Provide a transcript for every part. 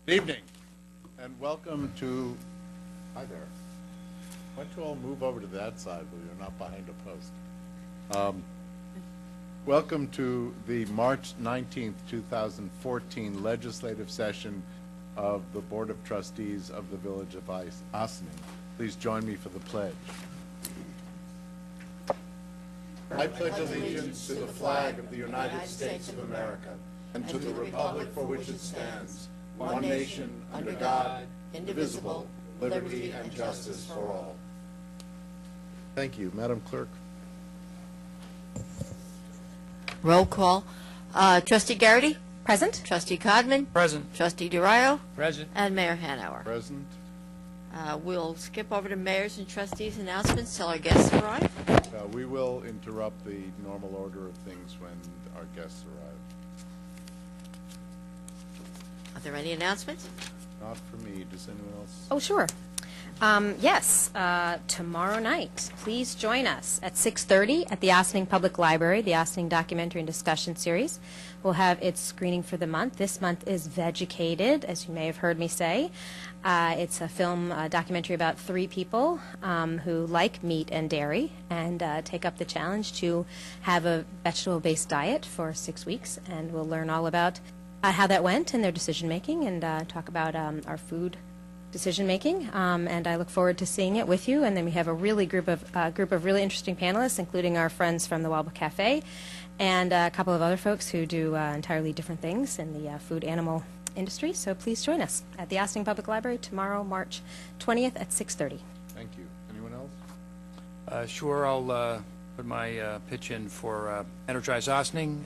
Good evening, and welcome to, hi there. Why don't you all move over to that side where you're not behind a post. Welcome to the March 19th, 2014 legislative session of the Board of Trustees of the Village of Ossining. Please join me for the pledge. I pledge allegiance to the flag of the United States of America and to the republic for which it stands, one nation, under God, indivisible, liberty and justice for all. Thank you. Madam Clerk. Roll call. Trustee Garrity? Present. Trustee Codman? Present. Trustee DeRio? Present. And Mayor Hanauer. Present. We'll skip over to mayor's and trustees' announcements till our guests arrive. We will interrupt the normal order of things when our guests arrive. Are there any announcements? Not for me. Does anyone else? Oh, sure. Yes, tomorrow night, please join us at 6:30 at the Ossining Public Library, the Ossining Documentary and Discussion Series. We'll have its screening for the month. This month is Vegucated, as you may have heard me say. It's a film documentary about three people who like meat and dairy and take up the challenge to have a vegetable-based diet for 6 weeks. And we'll learn all about how that went and their decision-making and talk about our food decision-making. And I look forward to seeing it with you. And then we have a really group of really interesting panelists, including our friends from the Wellbook Cafe and a couple of other folks who do entirely different things in the food animal industry. So please join us at the Ossining Public Library tomorrow, March 20th at 6:30. Thank you. Anyone else? Sure, I'll put my pitch in for Energize Ossining.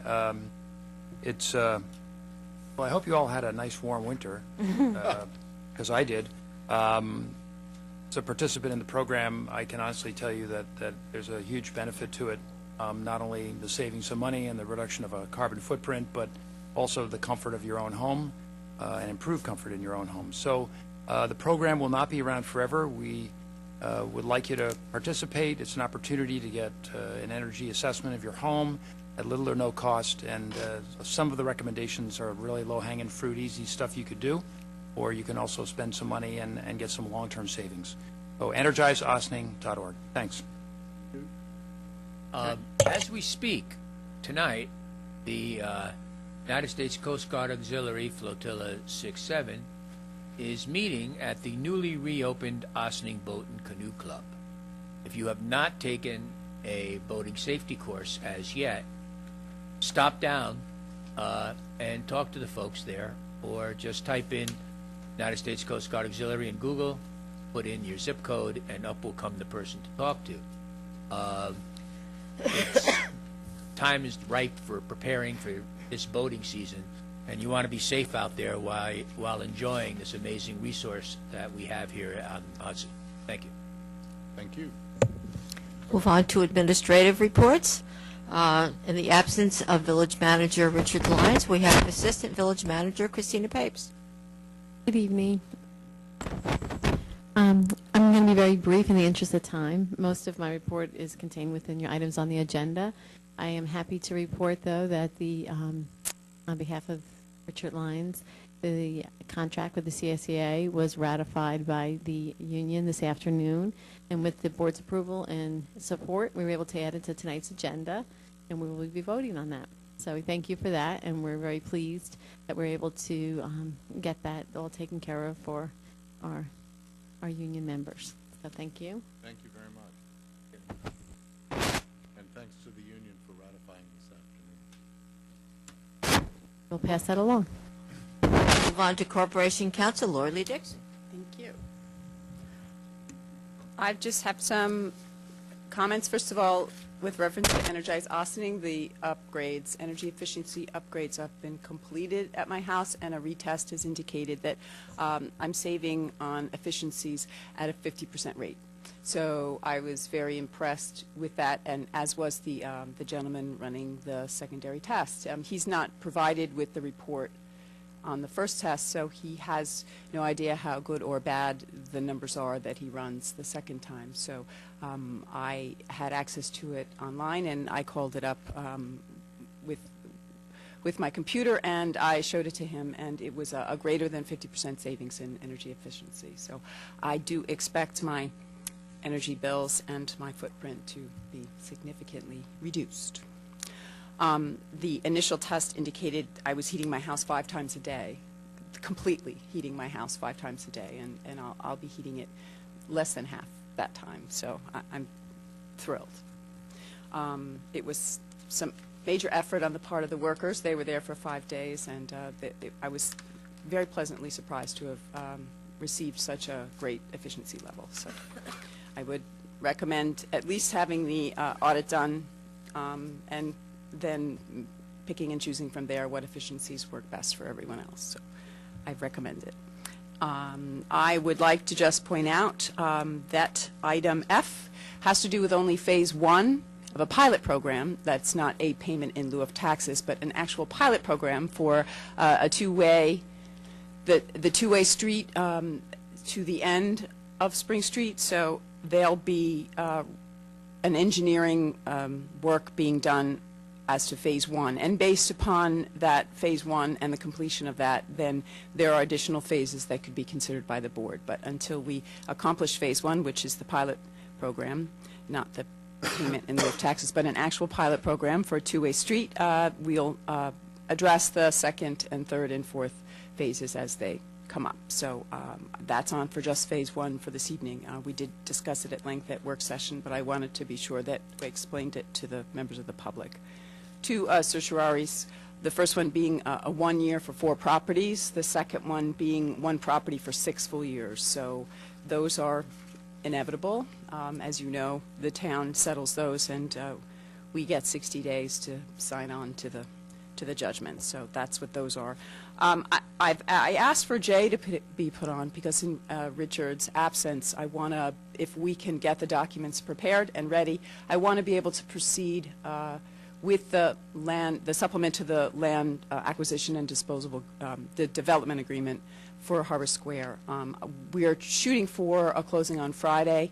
Well, I hope you all had a nice warm winter, because I did. As a participant in the program, I can honestly tell you that there's a huge benefit to it, not only the saving some money and the reduction of a carbon footprint, but also the comfort of your own home and improved comfort in your own home. So the program will not be around forever. We would like you to participate. It's an opportunity to get an energy assessment of your home at little or no cost, and some of the recommendations are really low-hanging fruit, easy stuff you could do, or you can also spend some money and get some long-term savings. So energizeossining.org. Thanks. As we speak, tonight, the United States Coast Guard Auxiliary Flotilla 6-7 is meeting at the newly reopened Ossining Boat and Canoe Club. If you have not taken a boating safety course as yet, stop down and talk to the folks there, or just type in United States Coast Guard Auxiliary in Google, put in your zip code, and up will come the person to talk to. Time is ripe for preparing for this boating season, and you want to be safe out there while enjoying this amazing resource that we have here on Ossining. Thank you. Thank you. Move on to administrative reports. In the absence of Village Manager Richard Lyons, we have Assistant Village Manager Christina Papes. Good evening. I'm going to be very brief in the interest of time. Most of my report is contained within your items on the agenda. I am happy to report, though, that on behalf of Richard Lyons, the contract with the CSEA was ratified by the union this afternoon, and with the board's approval and support, we were able to add it to tonight's agenda, and we will be voting on that. So we thank you for that, and we're very pleased that we're able to get that all taken care of for our union members. So thank you. Thank you very much. And thanks to the union for ratifying this afternoon. We'll pass that along. Move on to Corporation Counsel Lori Lee Dixon. Thank you. I just have some comments. First of all, with reference to Energize Ossining, the upgrades, energy efficiency upgrades have been completed at my house, and a retest has indicated that I'm saving on efficiencies at a 50% rate. So I was very impressed with that, and as was the gentleman running the secondary test. He's not provided with the report on the first test, so he has no idea how good or bad the numbers are that he runs the second time. So I had access to it online, and I called it up with with my computer, and I showed it to him, and it was a greater than 50% savings in energy efficiency. So I do expect my energy bills and my footprint to be significantly reduced. The initial test indicated I was heating my house 5 times a day, completely heating my house 5 times a day, and I'll be heating it less than half that time, so I'm thrilled. It was some major effort on the part of the workers. They were there for 5 days, and I was very pleasantly surprised to have received such a great efficiency level. So I would recommend at least having the audit done, and then picking and choosing from there what efficiencies work best for everyone else. So I recommend it. I would like to just point out that item F has to do with only phase 1 of a pilot program. That's not a payment in lieu of taxes, but an actual pilot program for a two-way, the two-way street to the end of Spring Street. So there'll be an engineering work being done as to phase 1, and based upon that phase 1 and the completion of that, then there are additional phases that could be considered by the board. But until we accomplish phase 1, which is the pilot program, not the payment in lieu of taxes, but an actual pilot program for a two-way street, we'll address the second and third and fourth phases as they come up. So that's on for just phase 1 for this evening. We did discuss it at length at work session, but I wanted to be sure that we explained it to the members of the public. 2 certiorari's, the first one being a 1 year for 4 properties, the second one being 1 property for 6 full years. So those are inevitable. As you know, the town settles those, and we get 60 days to sign on to the judgment. So that's what those are. I asked for Jay to be put on because in Richard's absence, I want to, if we can get the documents prepared and ready, I want to be able to proceed with the supplement to the land acquisition and disposal, the development agreement for Harbor Square. We are shooting for a closing on Friday.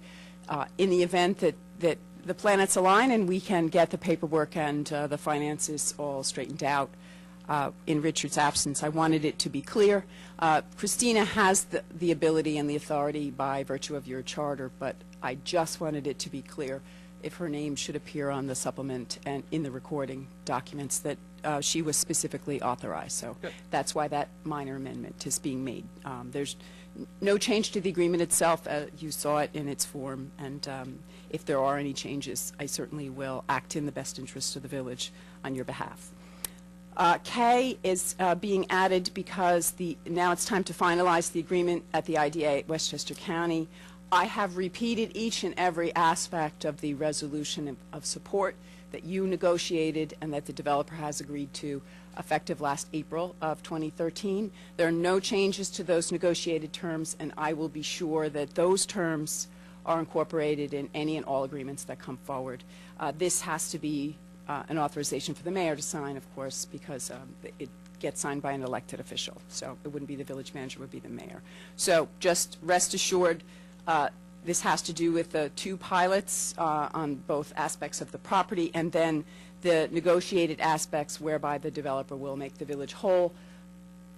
In the event that the planets align and we can get the paperwork and the finances all straightened out in Richard's absence, I wanted it to be clear. Christina has the ability and the authority by virtue of your charter, but I just wanted it to be clear if her name should appear on the supplement and in the recording documents that she was specifically authorized. So that's why that minor amendment is being made. There's no change to the agreement itself. You saw it in its form, and if there are any changes, I certainly will act in the best interest of the village on your behalf. K is being added because now it's time to finalize the agreement at the IDA at Westchester County. I have repeated each and every aspect of the resolution of support that you negotiated and that the developer has agreed to effective last April of 2013. There are no changes to those negotiated terms, and I will be sure that those terms are incorporated in any and all agreements that come forward. This has to be an authorization for the mayor to sign, of course, because it gets signed by an elected official. So it wouldn't be the village manager, it would be the mayor. So just rest assured, this has to do with the 2 pilots on both aspects of the property, and then the negotiated aspects whereby the developer will make the village whole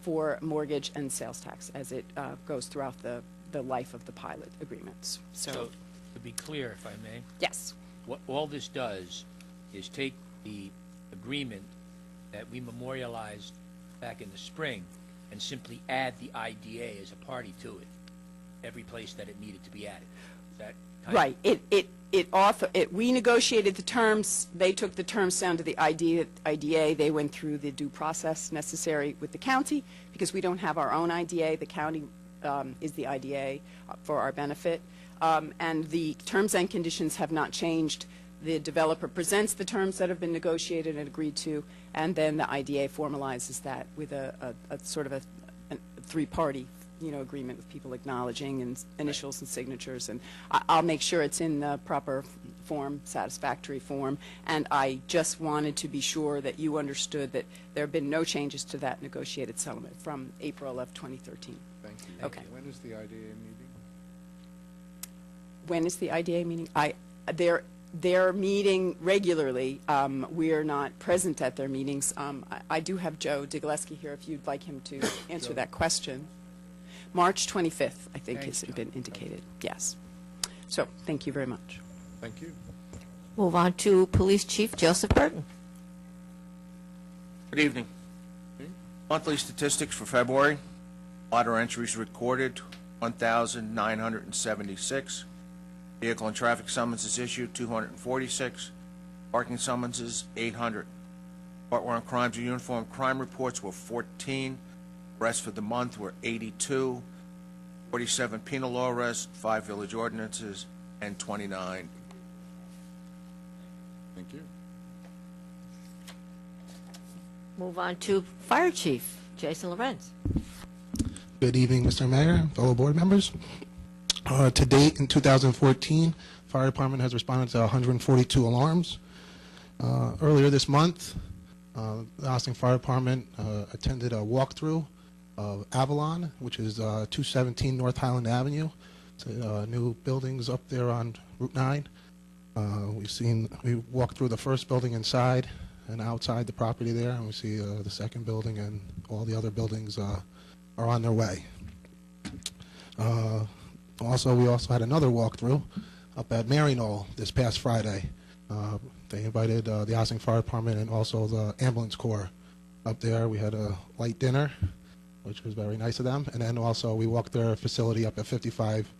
for mortgage and sales tax as it goes throughout the life of the pilot agreements. So, to be clear, if I may, Yes. what all this does is take the agreement that we memorialized back in the spring and simply add the IDA as a party to it, every place that it needed to be added. Is that kind Right. We negotiated the terms. They took the terms down to the IDA. They went through the due process necessary with the county because we don't have our own IDA. The county is the IDA for our benefit. And the terms and conditions have not changed. The developer presents the terms that have been negotiated and agreed to, and then the IDA formalizes that with a sort of a 3-party agreement with people acknowledging and initials and signatures, and I'll make sure it's in the proper form, satisfactory form, and I just wanted to be sure that you understood that there have been no changes to that negotiated settlement from April of 2013. Thank you. Okay. When is the IDA meeting? When is the IDA meeting? they're meeting regularly. We are not present at their meetings. I do have Joe Digaleski here if you'd like him to answer that question. March 25th, I think, Thanks, has Joe. been indicated. Yes. So, thank you very much. Thank you. Move on to Police Chief Joseph Burton. Good evening. Monthly statistics for February. Water entries recorded, 1,976. Vehicle and traffic summonses issued, 246. Parking summonses, 800. Heartworm crimes and uniform crime reports were 14. Arrests for the month were 82. 47 penal law arrests, 5 village ordinances, and 29. Thank you. Move on to Fire Chief Jason Lorenz. Good evening, Mr. Mayor, fellow board members. To date, in 2014, Fire Department has responded to 142 alarms. Earlier this month, the Austin Fire Department attended a walkthrough of Avalon, which is 217 North Highland Avenue. It's new buildings up there on Route 9. We walked through the first building inside and outside the property there, and we see the second building, and all the other buildings are on their way. We also had another walkthrough up at Maryknoll this past Friday. They invited the Ossining Fire Department and also the Ambulance Corps up there. We had a light dinner, which was very nice of them. And then also we walked their facility up at 55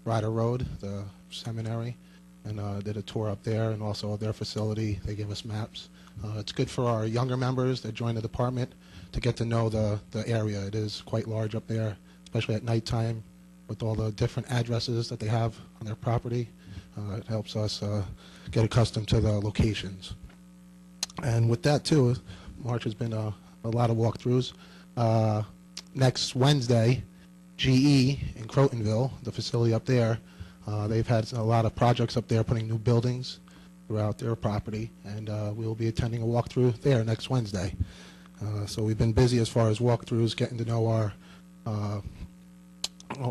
Ryder Road, the seminary, and did a tour up there, and also their facility. They gave us maps. It's good for our younger members that join the department to get to know the area. It is quite large up there, especially at nighttime with all the different addresses that they have on their property. It helps us get accustomed to the locations. And with that, too, March has been a lot of walkthroughs. Next Wednesday, GE in Crotonville, the facility up there, they've had a lot of projects up there putting new buildings throughout their property, and we will be attending a walkthrough there next Wednesday. So we've been busy as far as walkthroughs, getting to know our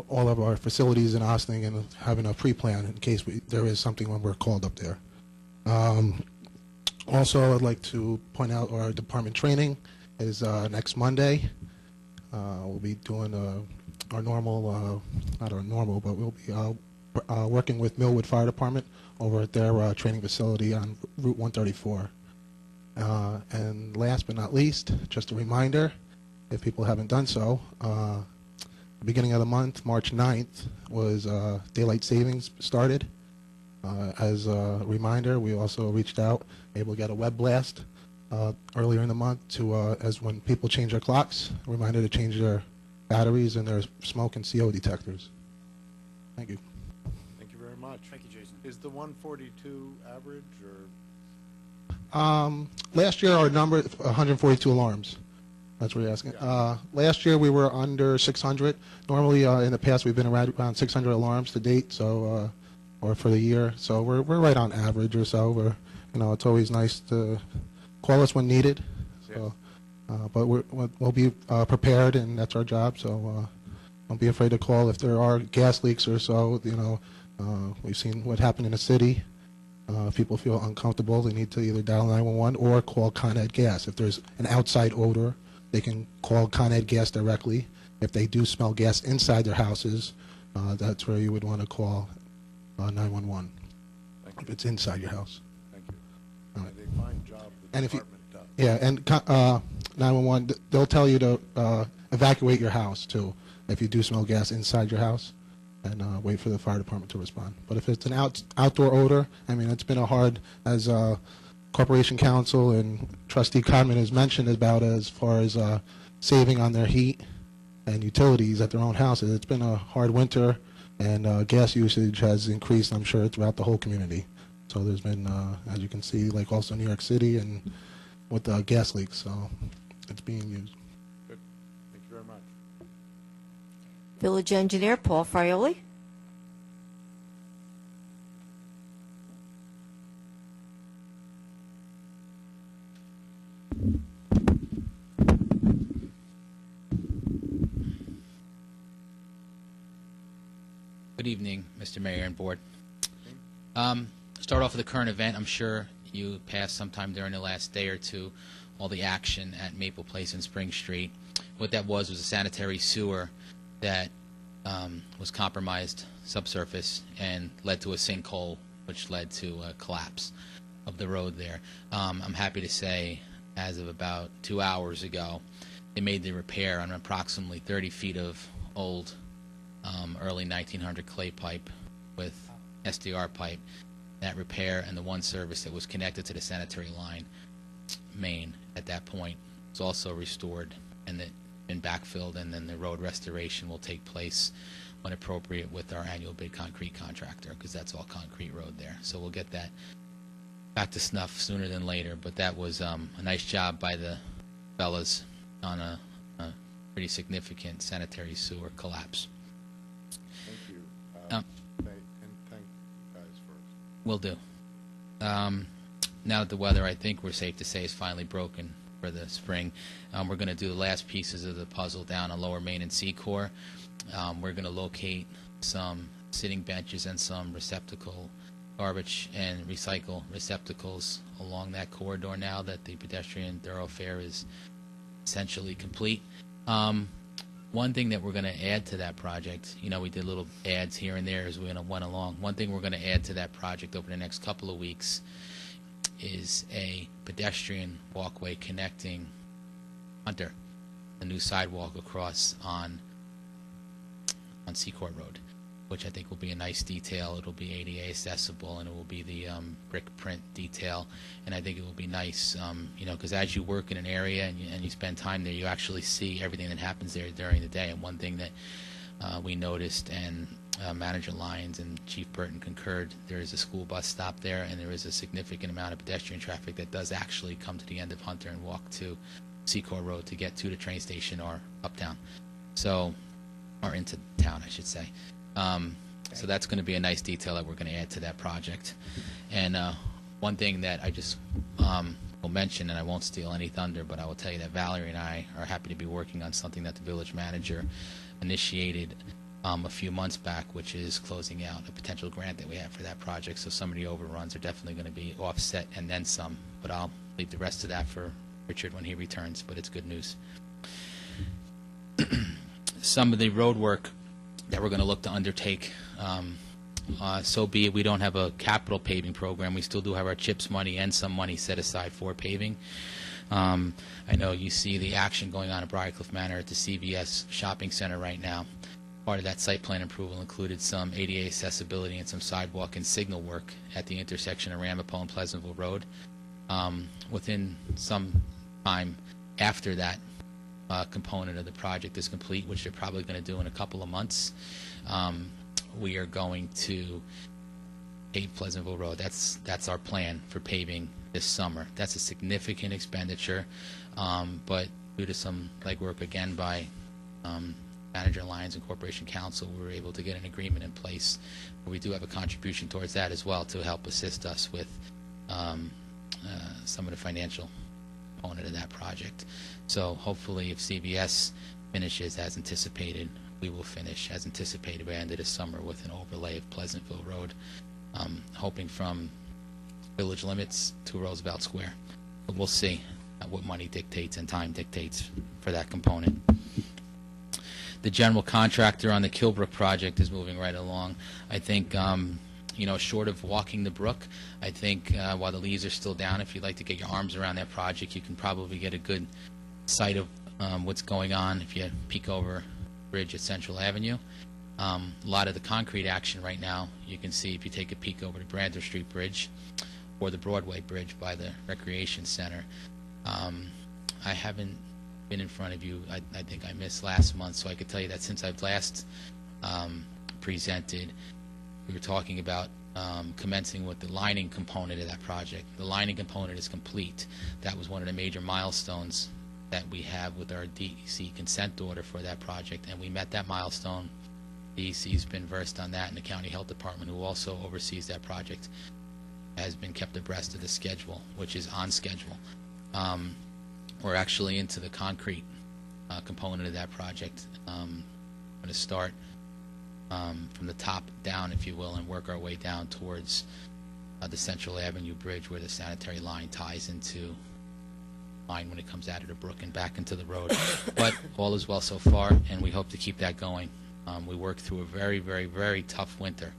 all of our facilities in Ossining and having a pre-plan in case there is something when we're called up there. Also, I'd like to point out our department training is next Monday. We'll be doing our normal, not our normal, but we'll be working with Millwood Fire Department over at their training facility on Route 134. And last but not least, just a reminder, if people haven't done so, beginning of the month, March 9th, was daylight savings started. As a reminder, we also reached out, able to get a web blast earlier in the month to, as when people change their clocks, a reminder to change their batteries and their smoke and CO detectors. Thank you. Thank you very much. Thank you, Jason. Is the 142 average, or? Last year, our number, 142 alarms. That's what you're asking. Yeah. Last year, we were under 600. Normally, in the past, we've been around 600 alarms to date, so or for the year. So we're right on average or so. It's always nice to call us when needed. So, but we'll be prepared, and that's our job. So don't be afraid to call if there are gas leaks or so. We've seen what happened in the city. If people feel uncomfortable, they need to either dial 911 or call Con Ed Gas. If there's an outside odor, they can call Con Ed Gas directly. If they do smell gas inside their houses, that's where you would want to call 911. If it's inside your house. Thank you. All right. A fine job the And if you- department does. Yeah, and 911, they'll tell you to evacuate your house, too, if you do smell gas inside your house, and wait for the fire department to respond. But if it's an outdoor odor, it's been a hard, as Corporation Counsel and Trustee Conman has mentioned about as far as saving on their heat and utilities at their own houses. It's been a hard winter, and gas usage has increased, I'm sure, throughout the whole community. So there's been, as you can see, like also New York City and with gas leaks, so it's being used. Good. Thank you very much. Village Engineer Paul Frioli. Good evening, Mr. Mayor and Board. start off with the current event. I'm sure you passed sometime during the last day or two all the action at Maple Place and Spring Street. What that was a sanitary sewer that was compromised subsurface and led to a sinkhole, which led to a collapse of the road there. I'm happy to say, as of about 2 hours ago, they made the repair on approximately 30 feet of old early 1900 clay pipe with SDR pipe. That repair and the one service that was connected to the sanitary line main at that point was also restored and that been backfilled, and then the road restoration will take place when appropriate with our annual bid concrete contractor, because that's all concrete road there. So we'll get that back to snuff sooner than later. But that was a nice job by the fellas on a pretty significant sanitary sewer collapse. Thank you. Um, And thank you guys first. Will do. Now that the weather, I think we're safe to say, is finally broken for the spring, we're going to do the last pieces of the puzzle down on Lower Main and Secor. We're going to locate some sitting benches and some garbage and recycle receptacles along that corridor now that the pedestrian thoroughfare is essentially complete. One thing that we're going to add to that project, we did little ads here and there as we went along. One thing we're going to add to that project over the next couple of weeks is a pedestrian walkway connecting Hunter, the new sidewalk across on Seacourt Road, which I think will be a nice detail. It'll be ADA accessible, and it will be the brick print detail. And I think it will be nice, because as you work in an area and you spend time there, you actually see everything that happens there during the day. And one thing that we noticed, and Manager Lyons and Chief Burton concurred, there is a school bus stop there, and there is a significant amount of pedestrian traffic that does actually come to the end of Hunter and walk to Seacourt Road to get to the train station or uptown. So, or into town, I should say. So that's going to be a nice detail that we're going to add to that project. And one thing that I just will mention, and I won't steal any thunder, but I will tell you that Valerie and I are happy to be working on something that the village manager initiated a few months back, which is closing out a potential grant that we have for that project. So some of the overruns are definitely going to be offset and then some, but I'll leave the rest of that for Richard when he returns, but it's good news. Some of the road work that we're going to look to undertake, so be it. We don't have a capital paving program. We still do have our CHIPS money and some money set aside for paving. I know you see the action going on at Briarcliff Manor at the CVS shopping center right now. Part of that site plan approval included some ADA accessibility and some sidewalk and signal work at the intersection of Ramapo and Pleasantville Road. Within some time after that component of the project is complete, which they're probably going to do in a couple of months, we are going to pave Pleasantville Road. That's our plan for paving this summer. That's a significant expenditure, but due to some legwork again by Manager Lyons and Corporation Counsel, we were able to get an agreement in place where we do have a contribution towards that as well to help assist us with some of the financial component of that project. So hopefully if CVS finishes as anticipated, we will finish as anticipated by the end of the summer with an overlay of Pleasantville Road, hoping from village limits to Roosevelt Square. But we'll see what money dictates and time dictates for that component. The general contractor on the Kilbrook project is moving right along. I think, short of walking the brook, I think while the leaves are still down, if you'd like to get your arms around that project, you can probably get a good sight of what's going on if you peek over the bridge at Central Avenue. A lot of the concrete action right now, you can see if you take a peek over the Brander Street Bridge or the Broadway Bridge by the Recreation Center. I haven't been in front of you. I think I missed last month, so I could tell you that since I've last presented, we were talking about commencing with the lining component of that project. The lining component is complete. That was one of the major milestones that we have with our DEC consent order for that project, and we met that milestone. DEC's been versed on that, and the County Health Department, who also oversees that project, has been kept abreast of the schedule, which is on schedule. We're actually into the concrete component of that project. I'm going to start from the top down, if you will, and work our way down towards the Central Avenue Bridge where the sanitary line ties into line when it comes out of the brook and back into the road. But all is well so far, and we hope to keep that going. We worked through a very, very, very tough winter.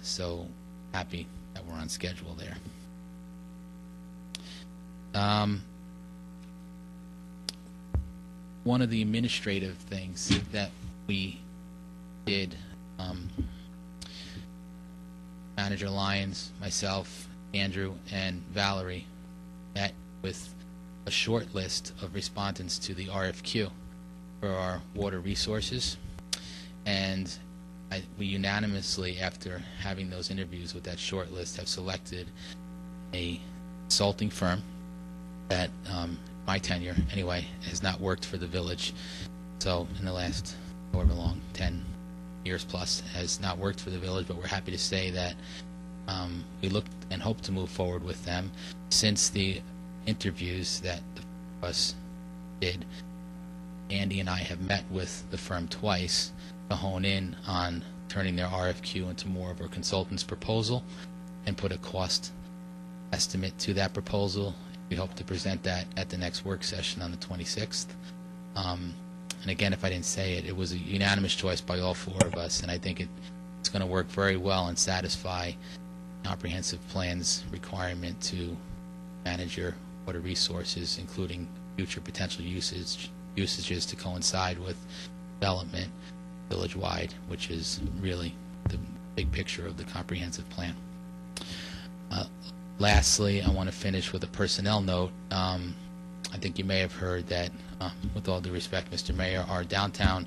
So happy that we're on schedule there. One of the administrative things that we did, Manager Lyons, myself, Andrew, and Valerie met with a short list of respondents to the RFQ for our water resources, and we unanimously, after having those interviews with that short list, have selected a consulting firm that, my tenure anyway, has not worked for the village. So in the last however long, 10 years plus, has not worked for the village, but we're happy to say that we looked and hope to move forward with them. Since the interviews that the four of us did, Andy and I have met with the firm twice to hone in on turning their RFQ into more of a consultant's proposal and put a cost estimate to that proposal. We hope to present that at the next work session on the 26th. And again, if I didn't say it, it was a unanimous choice by all four of us, and I think it's going to work very well and satisfy comprehensive plan's requirement to manage your water resources, including future potential usages to coincide with development village-wide, which is really the big picture of the comprehensive plan. Lastly, I want to finish with a personnel note. I think you may have heard that, with all due respect, Mr. Mayor, our downtown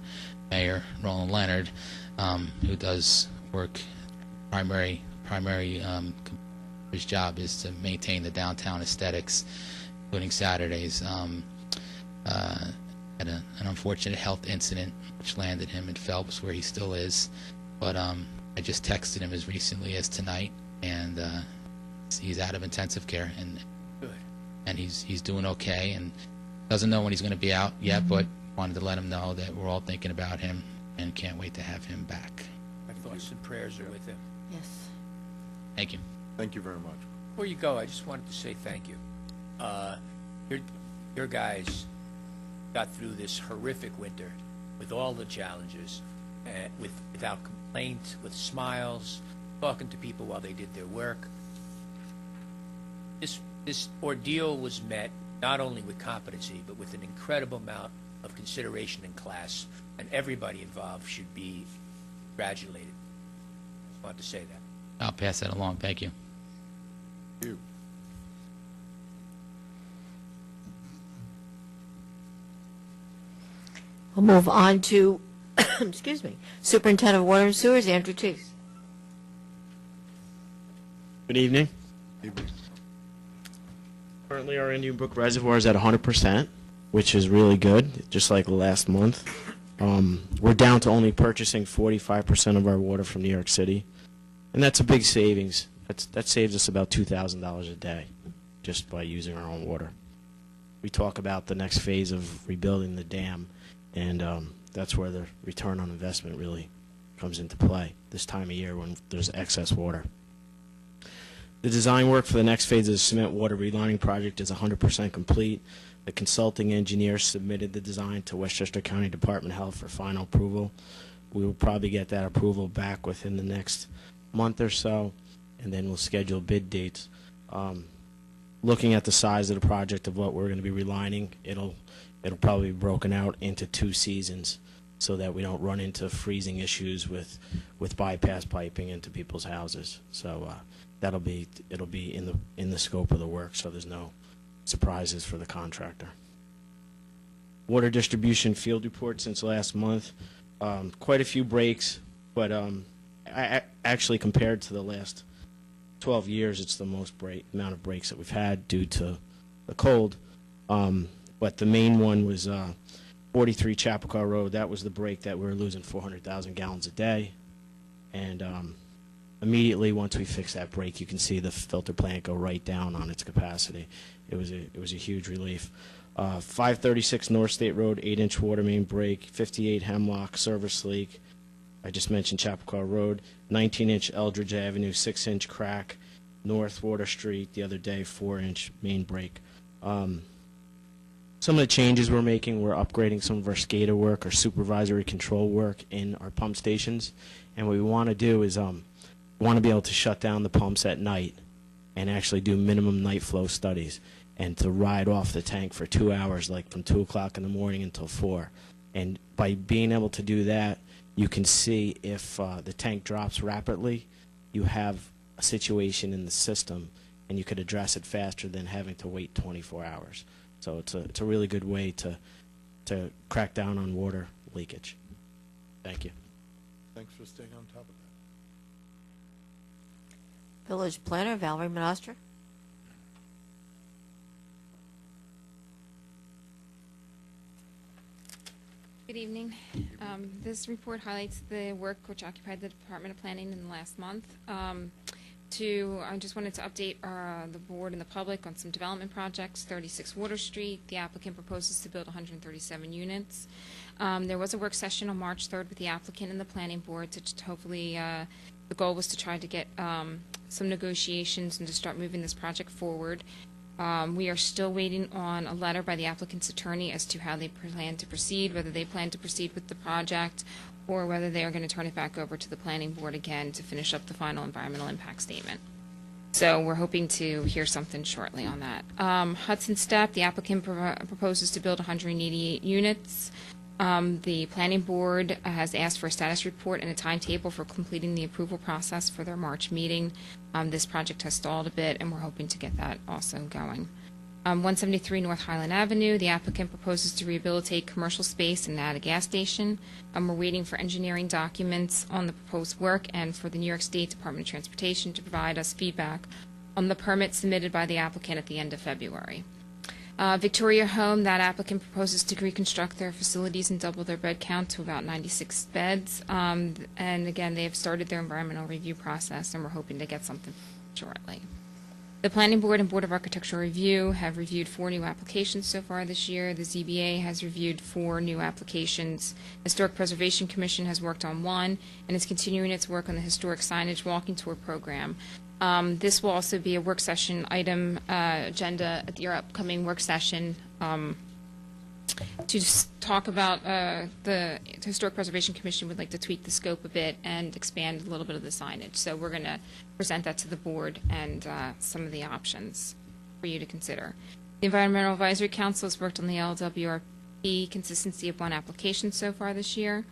mayor, Roland Leonard, who does work his job is to maintain the downtown aesthetics, including Saturdays. Had an unfortunate health incident which landed him in Phelps, where he still is. But I just texted him as recently as tonight, and he's out of intensive care, and he's doing okay, and doesn't know when he's going to be out yet, but wanted to let him know that we're all thinking about him and can't wait to have him back. My thoughts and prayers are with him. Yes. Thank you. Thank you very much. Before you go, I just wanted to say thank you. Your guys got through this horrific winter with all the challenges, without complaint, with smiles, talking to people while they did their work. This ordeal was met not only with competency, but with an incredible amount of consideration and class, and everybody involved should be congratulated. I just wanted to say that. I'll pass that along. Thank you. You. We'll move on to, excuse me, Superintendent of Water and Sewers, Andrew Teese. Good evening. Evening. Currently, our Indian Brook Reservoir is at 100%, which is really good, just like last month. We're down to only purchasing 45% of our water from New York City, and that's a big savings. That saves us about $2,000 a day just by using our own water. We talk about the next phase of rebuilding the dam, and that's where the return on investment really comes into play this time of year when there's excess water. The design work for the next phase of the cement water relining project is 100% complete. The consulting engineer submitted the design to Westchester County Department of Health for final approval. We will probably get that approval back within the next month or so, and then we'll schedule bid dates. Looking at the size of the project of what we're going to be relining, it'll probably be broken out into 2 seasons so that we don't run into freezing issues with bypass piping into people's houses. So it'll be in the scope of the work, so there's no surprises for the contractor. Water distribution field report since last month. Quite a few breaks, but actually compared to the last 12 years, it's the most amount of breaks that we've had due to the cold. But the main one was 43 Chappaqua Road. That was the break that we were losing 400,000 gallons a day. And immediately once we fixed that break, you can see the filter plant go right down on its capacity. It was a huge relief. 536 North State Road, 8-inch water main break, 58 Hemlock service leak, I just mentioned Chappaqua Road, 19-inch Eldridge Avenue, 6-inch crack, North Water Street the other day, 4-inch main break. Some of the changes we're making, we're upgrading some of our SCADA work, our supervisory control work in our pump stations. And what we want to do is we want to be able to shut down the pumps at night and actually do minimum night flow studies and to ride off the tank for 2 hours, like from 2 o'clock in the morning until 4. And by being able to do that, you can see if the tank drops rapidly, you have a situation in the system, and you could address it faster than having to wait 24 hours. So it's a really good way to crack down on water leakage. Thank you. Thanks for staying on top of that. Village Planner Valerie Monastra. Good evening. This report highlights the work which occupied the Department of Planning in the last month. I just wanted to update the board and the public on some development projects. 36 Water Street, the applicant proposes to build 137 units. There was a work session on March 3rd with the applicant and the planning board to hopefully, the goal was to try to get some negotiations and to start moving this project forward. We are still waiting on a letter by the applicant's attorney as to how they plan to proceed, whether they plan to proceed with the project or whether they are going to turn it back over to the planning board again to finish up the final environmental impact statement. So we're hoping to hear something shortly on that. Hudson Step, the applicant proposes to build 188 units. The planning board has asked for a status report and a timetable for completing the approval process for their March meeting. This project has stalled a bit, and we're hoping to get that also going. 173 North Highland Avenue, the applicant proposes to rehabilitate commercial space and add a gas station. We're waiting for engineering documents on the proposed work and for the New York State Department of Transportation to provide us feedback on the permit submitted by the applicant at the end of February. Victoria Home, that applicant proposes to reconstruct their facilities and double their bed count to about 96 beds. And again, they have started their environmental review process, and we're hoping to get something shortly. The Planning Board and Board of Architectural Review have reviewed 4 new applications so far this year. The ZBA has reviewed 4 new applications. Historic Preservation Commission has worked on 1 and is continuing its work on the historic signage walking tour program. This will also be a work session item agenda at your upcoming work session to talk about the Historic Preservation Commission would like to tweak the scope a bit and expand a little bit of the signage. So we're going to present that to the board and some of the options for you to consider. The Environmental Advisory Council has worked on the LWRP consistency of 1 application so far this year.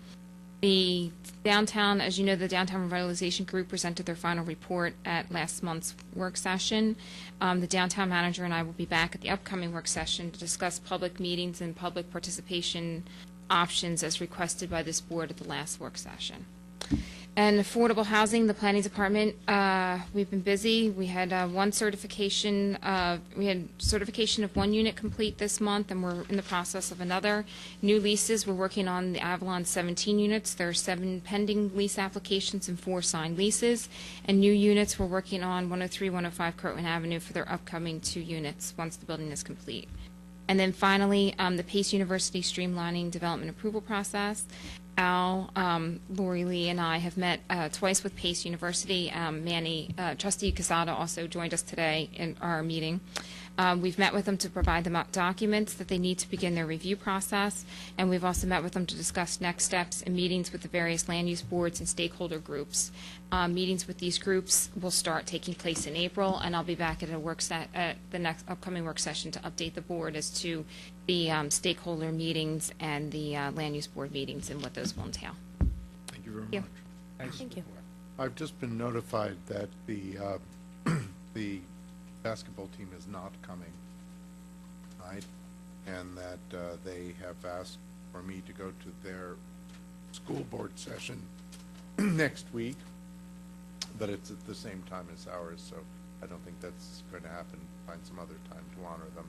The downtown, as you know, the Downtown Revitalization Group presented their final report at last month's work session. The downtown manager and I will be back at the upcoming work session to discuss public meetings and public participation options as requested by this board at the last work session. And affordable housing, the planning department, we've been busy. We had certification of 1 unit complete this month, and we're in the process of another. New leases, we're working on the Avalon 17 units. There are 7 pending lease applications and 4 signed leases. And new units, we're working on 103, 105 Kirtland Avenue for their upcoming 2 units once the building is complete. And then finally, the Pace University streamlining development approval process. Al, Lori Lee, and I have met twice with Pace University. Trustee Casada also joined us today in our meeting. We've met with them to provide them documents that they need to begin their review process, and we've also met with them to discuss next steps and meetings with the various land use boards and stakeholder groups. Meetings with these groups will start taking place in April, and I'll be back at the next upcoming work session to update the board as to the stakeholder meetings and the land use board meetings and what those will entail. Thank you very you. much. Thank you. I've just been notified that the basketball team is not coming tonight, and that they have asked for me to go to their school board session next week, but it's at the same time as ours, so I don't think that's going to happen. Find some other time to honor them.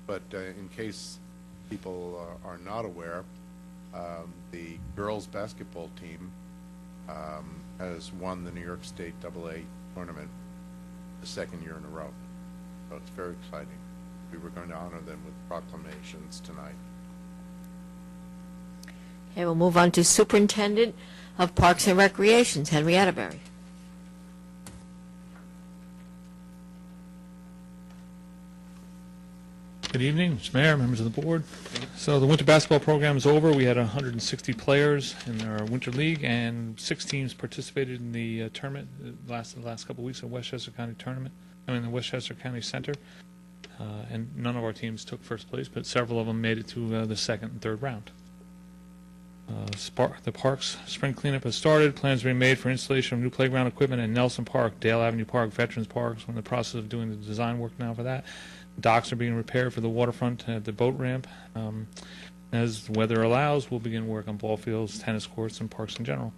But in case people are not aware, the girls basketball team has won the New York State AA tournament the 2nd year in a row. So it's very exciting. We were going to honor them with proclamations tonight. Okay, we'll move on to Superintendent of Parks and Recreations, Henry Atterbury. Good evening, Mr. Mayor, members of the board. So the winter basketball program is over. We had 160 players in our winter league, and 6 teams participated in the tournament the last couple of weeks of Westchester County tournament. The Westchester County Center, and none of our teams took first place, but several of them made it to the second and third round. The park's spring cleanup has started. Plans are being made for installation of new playground equipment in Nelson Park, Dale Avenue Park, Veterans Parks. We're in the process of doing the design work now for that. Docks are being repaired for the waterfront at the boat ramp. As the weather allows, we'll begin work on ball fields, tennis courts, and parks in general.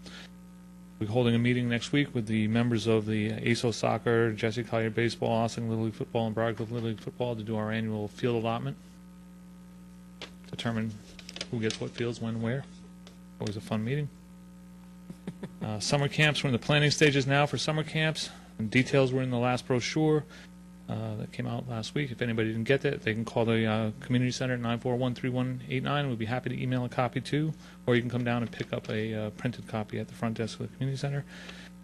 We're holding a meeting next week with the members of the ASO Soccer, Jesse Collier Baseball, Austin Little League Football, and Briarcliff Little League Football to do our annual field allotment. Determine who gets what fields, when, where. Always a fun meeting. Summer camps, we're in the planning stages now for summer camps. And details were in the last brochure that came out last week. If anybody didn't get that, they can call the community center at 941-3189. We'd be happy to email a copy too, or you can come down and pick up a printed copy at the front desk of the community center.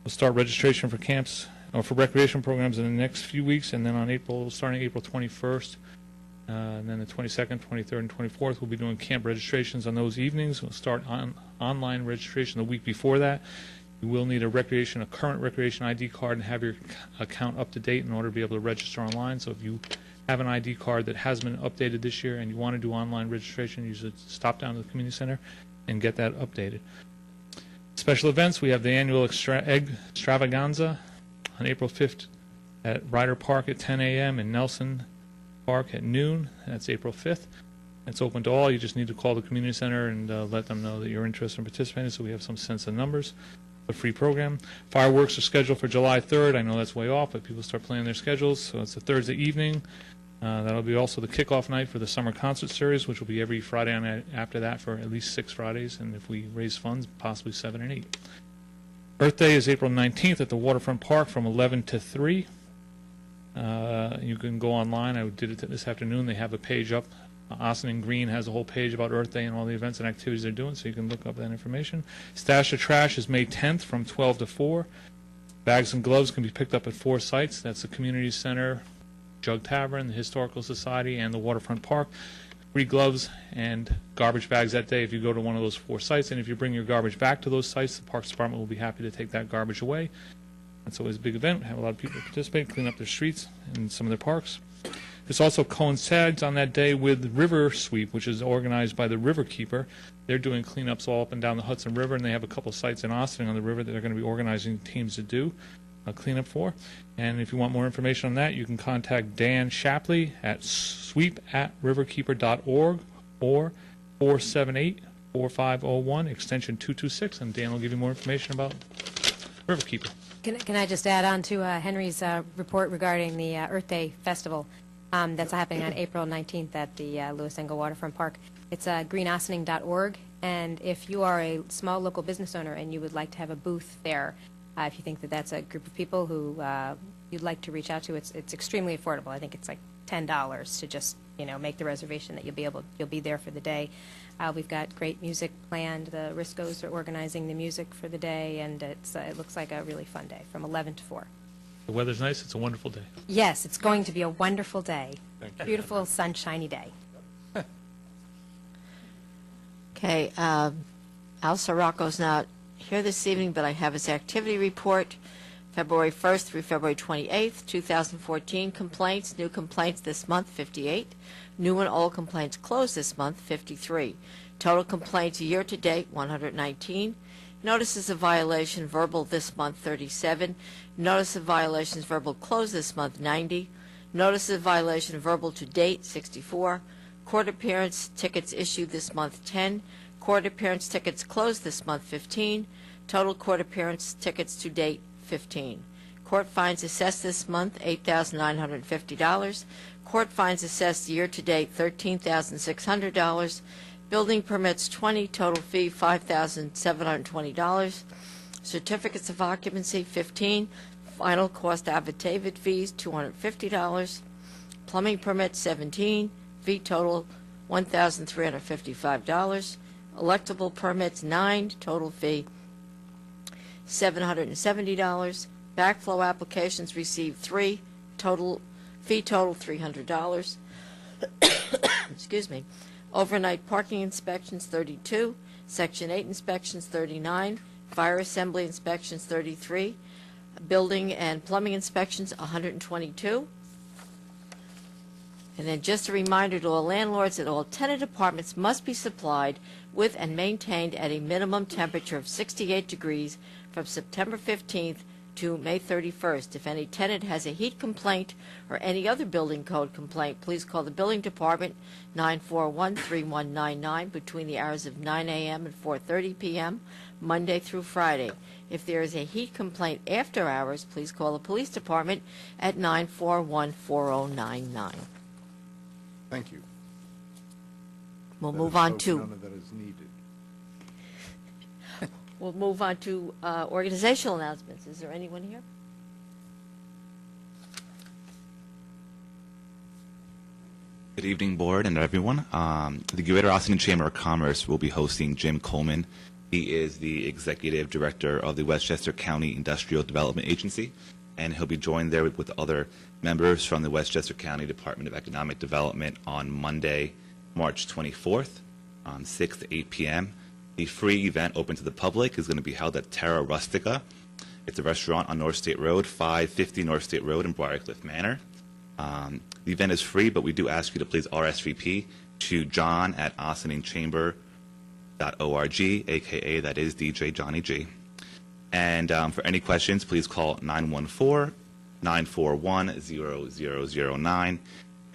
We'll start registration for camps or for recreation programs in the next few weeks, and then on starting April 21st, and then the 22nd, 23rd, and 24th, we'll be doing camp registrations on those evenings. We'll start online registration the week before that. You will need a current recreation ID card, and have your account up to date in order to be able to register online. So if you have an ID card that has been updated this year and you want to do online registration, you should stop down to the community center and get that updated. Special events, we have the annual egg extravaganza on April 5th at Ryder Park at 10 a.m. and Nelson Park at noon. That's April 5th. It's open to all. You just need to call the community center and let them know that you're interested in participating, so we have some sense of numbers. A free program. Fireworks are scheduled for July 3rd. I know that's way off, but people start planning their schedules. So it's a Thursday evening. That'll be also the kickoff night for the summer concert series, which will be every Friday night after that for at least 6 Fridays, and if we raise funds, possibly 7 and 8. Earth Day is April 19th at the Waterfront Park from 11 to 3. You can go online. I did it this afternoon. They have a page up. Austin Green has a whole page about Earth Day and all the events and activities they're doing, so you can look up that information. Stash of Trash is May 10th from 12 to 4. Bags and gloves can be picked up at 4 sites. That's the Community Center, Jug Tavern, the Historical Society, and the Waterfront Park. Free gloves and garbage bags that day if you go to one of those 4 sites. And if you bring your garbage back to those sites, the Parks Department will be happy to take that garbage away. That's always a big event. Have a lot of people participate, clean up their streets and some of their parks. This also coincides on that day with River Sweep, which is organized by the River Keeper. They're doing cleanups all up and down the Hudson River, and they have a couple sites in Austin on the river that they're going to be organizing teams to do a cleanup for. And if you want more information on that, you can contact Dan Shapley at sweep@riverkeeper.org or 478-4501, extension 226, and Dan will give you more information about River Keeper. Can I just add on to Henry's report regarding the Earth Day Festival that's happening on April 19th at the Lewis Engel Waterfront Park. It's greenaustining.org, and if you are a small local business owner and you would like to have a booth there, if you think that that's a group of people who you'd like to reach out to, it's extremely affordable. I think it's like $10 to just make the reservation that you'll be there for the day. We've got great music planned. The Riscos are organizing the music for the day, and it looks like a really fun day from 11 to 4. The weather's nice. It's a wonderful day. Yes, it's going to be a wonderful day. Thank you. Beautiful, sunshiny day. Okay, Al Sirocco's not here this evening, but I have his activity report. February 1st through February 28th, 2014 complaints, new complaints this month, 58. New and old complaints closed this month, 53. Total complaints year-to-date, 119. Notices of violation verbal this month, 37. Notice of violations verbal closed this month, 90. Notice of violation verbal to date, 64. Court appearance tickets issued this month, 10. Court appearance tickets closed this month, 15. Total court appearance tickets to date, 15. Court fines assessed this month, $8,950. Court fines assessed year-to-date, $13,600. Building permits, 20. Total fee, $5,720. Certificates of occupancy, 15. Final cost affidavit fees, $250. Plumbing permits, 17. Fee total, $1,355. Electable permits, 9. Total fee, $770. Backflow applications received 3, fee total $300. Excuse me. Overnight parking inspections 32, Section 8 inspections 39, fire assembly inspections 33, building and plumbing inspections 122. And then just a reminder to all landlords that all tenant apartments must be supplied with and maintained at a minimum temperature of 68 degrees from September 15th to May 31st. If any tenant has a heat complaint or any other building code complaint, please call the building department 941-3199 between the hours of 9 a.m. and 4:30 p.m., Monday through Friday. If there is a heat complaint after hours, please call the police department at 941-4099. Thank you. We'll That move is on so to none of that is needed. We'll move on to organizational announcements. Is there anyone here? Good evening, Board and everyone. The Greater Austin Chamber of Commerce will be hosting Jim Coleman. He is the Executive Director of the Westchester County Industrial Development Agency, and he'll be joined there with other members from the Westchester County Department of Economic Development on Monday, March 24th, 6 to 8 p.m. The free event open to the public is going to be held at Terra Rustica. It's a restaurant on North State Road, 550 North State Road in Briarcliff Manor. The event is free, but we do ask you to please RSVP to john@austiningchamber.org, a.k.a. that is DJ Johnny G. And for any questions, please call 914-941-0009.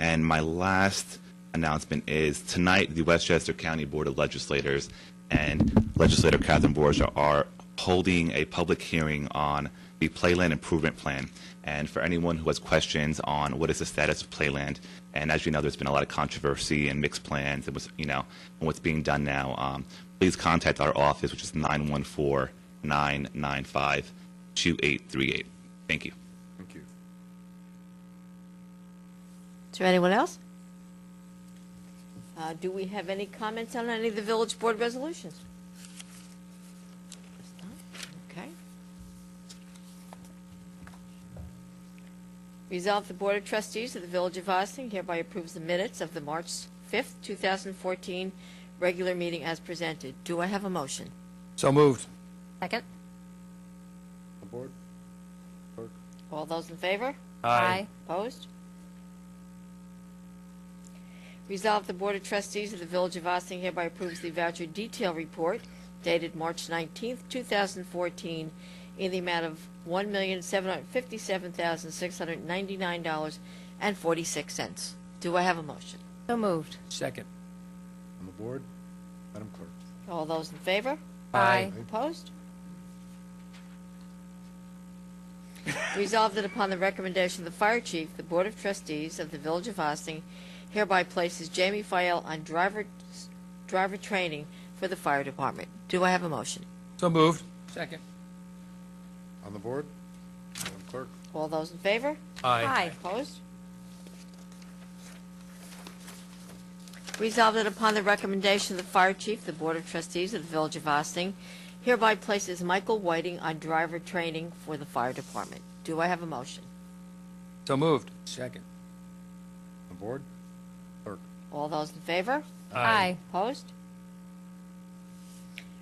And my last announcement is tonight the Westchester County Board of Legislators and Legislator Catherine Borgia are holding a public hearing on the Playland Improvement Plan. And for anyone who has questions on what is the status of Playland, and as you know, there's been a lot of controversy and mixed plans and what's being done now, please contact our office, which is 914-995-2838. Thank you. Thank you. Is there anyone else? Do we have any comments on any of the village board resolutions? Okay. Resolve the Board of Trustees of the Village of Austin hereby approves the minutes of the March 5th, 2014 regular meeting as presented. Do I have a motion? So moved. Second? The board? Clerk? All those in favor? Aye. Opposed? Resolve the Board of Trustees of the Village of Austin hereby approves the voucher detail report dated March 19th, 2014 in the amount of $1,757,699.46. Do I have a motion? So moved. Second. On the board? Madam Clerk? All those in favor? Aye. Opposed? Resolved that upon the recommendation of the Fire Chief, the Board of Trustees of the Village of Austin hereby places Jamie Fayel on driver training for the fire department. Do I have a motion? So moved. Second. On the board? Madam Clerk? All those in favor? Aye. Opposed? Resolved that upon the recommendation of the Fire Chief, the Board of Trustees of the Village of Austin hereby places Michael Whiting on driver training for the fire department. Do I have a motion? So moved. Second. On the board? Clerk? All those in favor? Aye. Opposed?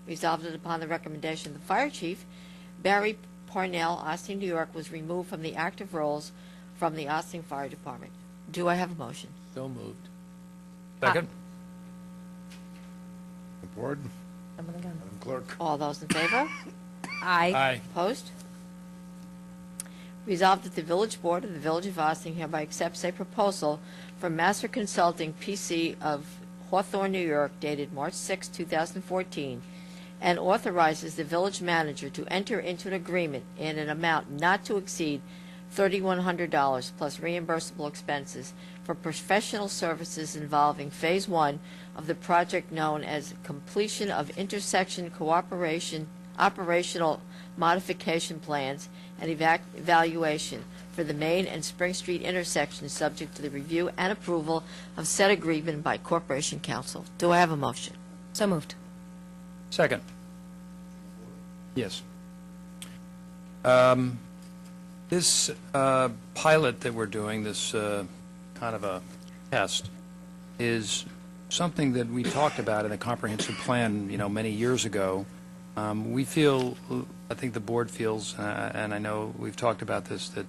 Resolved that upon the recommendation of the Fire Chief, Barry Parnell, Austin, New York, was removed from the active roles from the Austin Fire Department. Do I have a motion? So moved. Second. The board? Madam Clerk? All those in favor? Aye. Aye. Opposed? Resolved that the Village Board of the Village of Austin hereby accepts a proposal from Master Consulting PC of Hawthorne, New York, dated March 6, 2014, and authorizes the village manager to enter into an agreement in an amount not to exceed $3,100 plus reimbursable expenses for professional services involving Phase 1 of the project known as Completion of Intersection Cooperation Operational Modification Plans and Evaluation for the Main and Spring Street intersections, subject to the review and approval of said agreement by Corporation Council. Do I have a motion? So moved. Second. Yes. This pilot that we're doing, this kind of a test, is something that we talked about in a comprehensive plan, many years ago. We feel, I think the board feels, and I know we've talked about this, that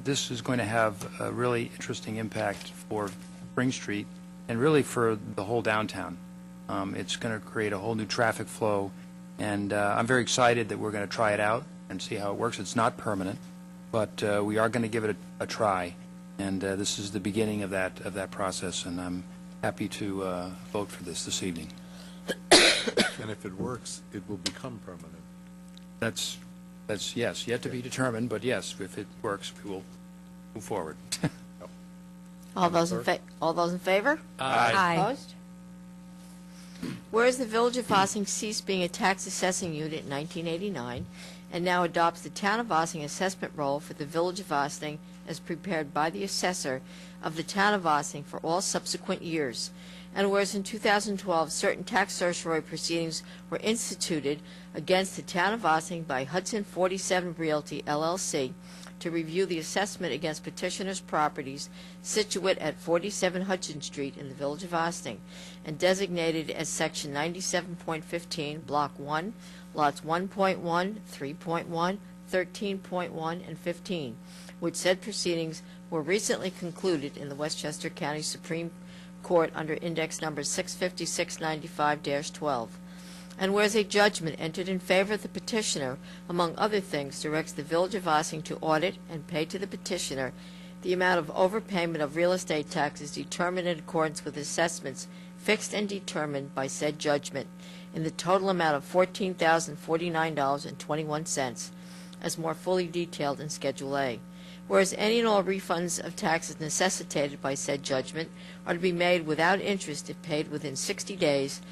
this is going to have a really interesting impact for Spring Street and really for the whole downtown. It's going to create a whole new traffic flow, and I'm very excited that we're going to try it out and see how it works. It's not permanent, but we are going to give it a try, and this is the beginning of that process, and I'm happy to vote for this evening. And if it works, it will become permanent. That's yes, yet to be determined, but yes, if it works, we will move forward. All those in favor? Aye. Opposed? Whereas the Village of Ossing ceased being a tax assessing unit in 1989 and now adopts the Town of Ossing assessment roll for the Village of Ossing as prepared by the assessor of the Town of Ossing for all subsequent years. And whereas in 2012, certain tax certiorari proceedings were instituted against the Town of Ossing by Hudson 47 Realty, LLC, to review the assessment against petitioners' properties situate at 47 Hudson Street in the Village of Ossing, and designated as Section 97.15, Block 1, Lots 1.1, 3.1, 13.1, and 15, which said proceedings were recently concluded in the Westchester County Supreme Court under Index Number 65695-12. And whereas a judgment entered in favor of the petitioner, among other things, directs the Village of Ossing to audit and pay to the petitioner the amount of overpayment of real estate taxes determined in accordance with assessments fixed and determined by said judgment in the total amount of $14,049.21, as more fully detailed in Schedule A. Whereas any and all refunds of taxes necessitated by said judgment are to be made without interest if paid within 60 days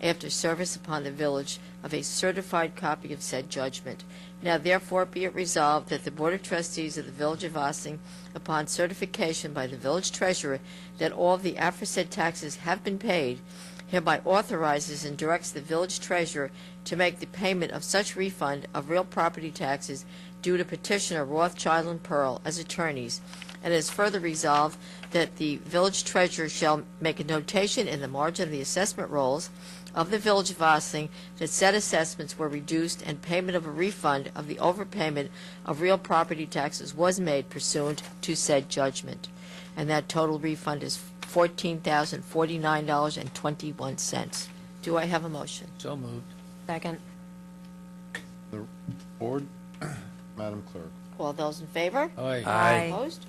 after service upon the village of a certified copy of said judgment. Now therefore be it resolved that the Board of Trustees of the Village of Ossing, upon certification by the village treasurer that all of the aforesaid taxes have been paid, hereby authorizes and directs the village treasurer to make the payment of such refund of real property taxes due to petitioner Rothschild and Pearl as attorneys, and is further resolved that the village treasurer shall make a notation in the margin of the assessment rolls of the Village of Ossing that said assessments were reduced and payment of a refund of the overpayment of real property taxes was made pursuant to said judgment. And that total refund is $14,049.21. Do I have a motion? So moved. Second. The board, Madam Clerk, All those in favor? Aye. Aye. Opposed?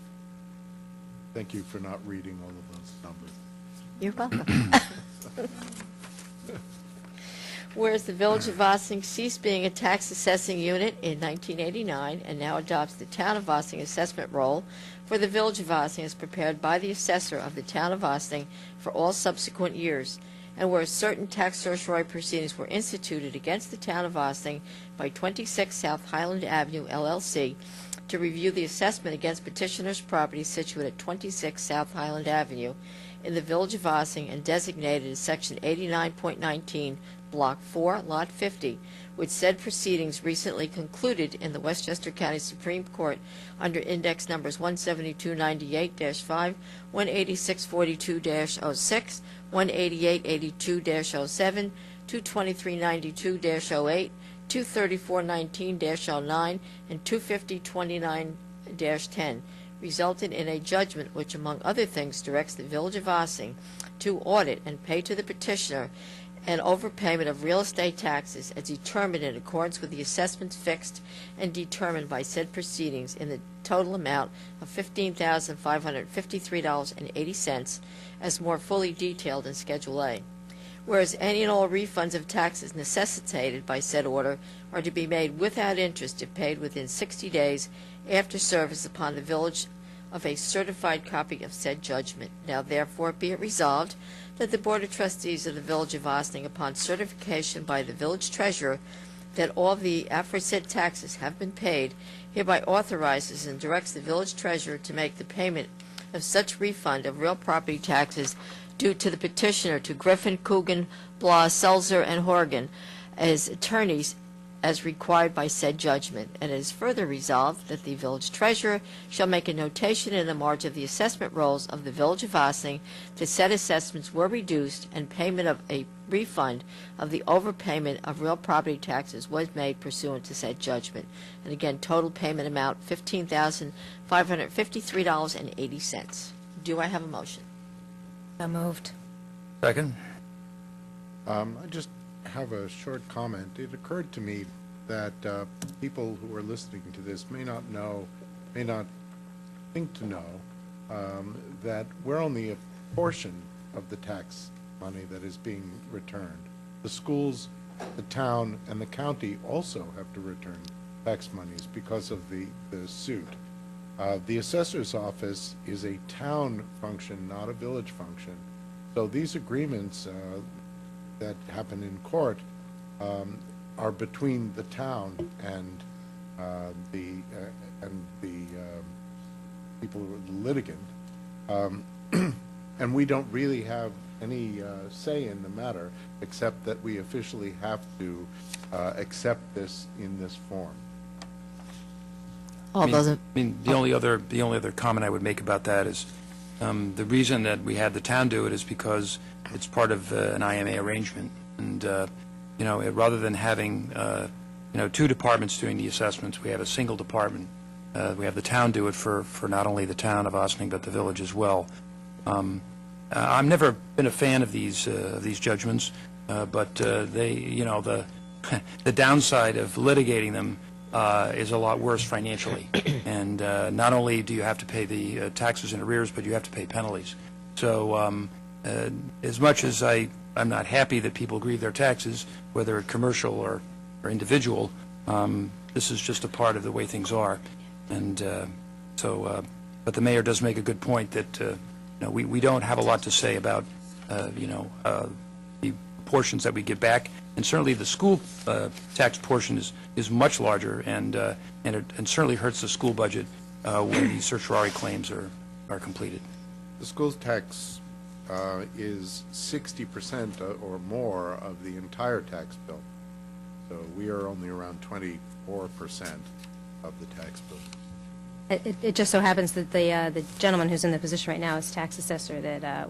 thank you for not reading all of those numbers. You're welcome. Whereas the Village of Ossing ceased being a tax assessing unit in 1989 and now adopts the Town of Ossing assessment roll for the Village of Ossing as prepared by the assessor of the Town of Ossing for all subsequent years, and whereas certain tax certiorari proceedings were instituted against the Town of Ossing by 26 South Highland Avenue, LLC, to review the assessment against petitioner's property situate at 26 South Highland Avenue in the Village of Ossing and designated as Section 89.19, Block 4, Lot 50, which said proceedings recently concluded in the Westchester County Supreme Court under Index Numbers 17298-5, 18642-06, 18882-07, 22392-08, 23419-09, and 25029-10, resulted in a judgment which, among other things, directs the Village of Ossing to audit and pay to the petitioner an overpayment of real estate taxes as determined in accordance with the assessments fixed and determined by said proceedings in the total amount of $15,553.80, as more fully detailed in Schedule A. Whereas any and all refunds of taxes necessitated by said order are to be made without interest if paid within 60 days after service upon the village of a certified copy of said judgment. Now therefore be it resolved that the Board of Trustees of the Village of Ossing, upon certification by the village treasurer that all the aforesaid taxes have been paid, hereby authorizes and directs the village treasurer to make the payment of such refund of real property taxes due to the petitioner to Griffin, Coogan, Blah, Selzer, and Horgan as attorneys as required by said judgment, and it is further resolved that the village treasurer shall make a notation in the margin of the assessment rolls of the Village of Ossining that said assessments were reduced and payment of a refund of the overpayment of real property taxes was made pursuant to said judgment. And again, total payment amount $15,553.80. Do I have a motion? So moved. Second? I just have a short comment. It occurred to me that people who are listening to this may not think to know that we're only a portion of the tax money that is being returned. The schools, the town, and the county also have to return tax monies because of the suit. The assessor's office is a town function, not a village function. So these agreements that happen in court are between the town and the people who are the litigant, and we don't really have any say in the matter, except that we officially have to accept this in this form. The only other comment I would make about that is the reason that we had the town do it is because it's part of an IMA arrangement, and rather than having two departments doing the assessments, we have a single department. We have the town do it for not only the town of Ossining but the village as well. I've never been a fan of these judgments, but the downside of litigating them is a lot worse financially. And not only do you have to pay the taxes in arrears, but you have to pay penalties. So as much as I'm not happy that people grieve their taxes, whether commercial or individual, this is just a part of the way things are. And but the mayor does make a good point that we don't have a lot to say about the portions that we get back, and certainly the school tax portion is much larger, and it certainly hurts the school budget when the certiorari claims are completed. The school's tax is 60% or more of the entire tax bill, so we are only around 24% of the tax bill. It just so happens that the gentleman who's in the position right now is tax assessor that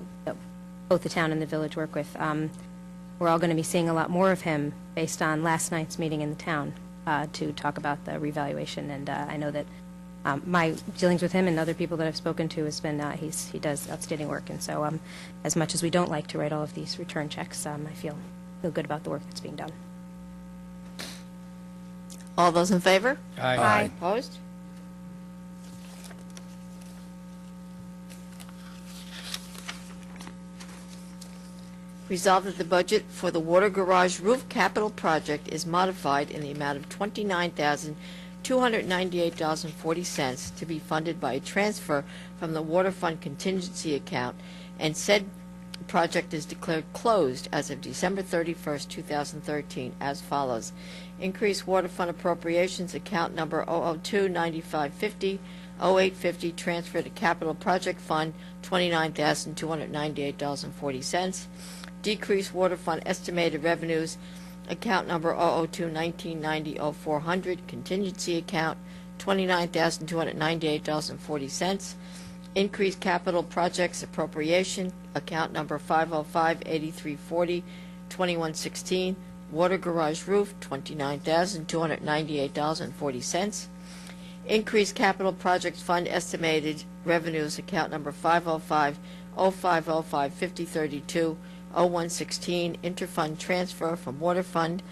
both the town and the village work with. We're all going to be seeing a lot more of him based on last night's meeting in the town to talk about the revaluation. And I know that my dealings with him and other people that I've spoken to has been he does outstanding work. And so as much as we don't like to write all of these return checks, I feel good about the work that's being done. All those in favor? Aye. Aye. Opposed? Resolved that the budget for the water garage roof capital project is modified in the amount of $29,298.40 to be funded by a transfer from the water fund contingency account, and said project is declared closed as of December 31st, 2013, as follows. Increased water fund appropriations, account number 002-9550, 0850, transfer to capital project fund, $29,298.40. Decreased water fund estimated revenues, account number 002-1990-0400, contingency account, $29,298.40. Increased capital projects appropriation, account number 505-8340, 2116, water garage roof, $29,298.40. Increased capital projects fund estimated revenues, account number 505-0505-5032, 0116, interfund transfer from water fund,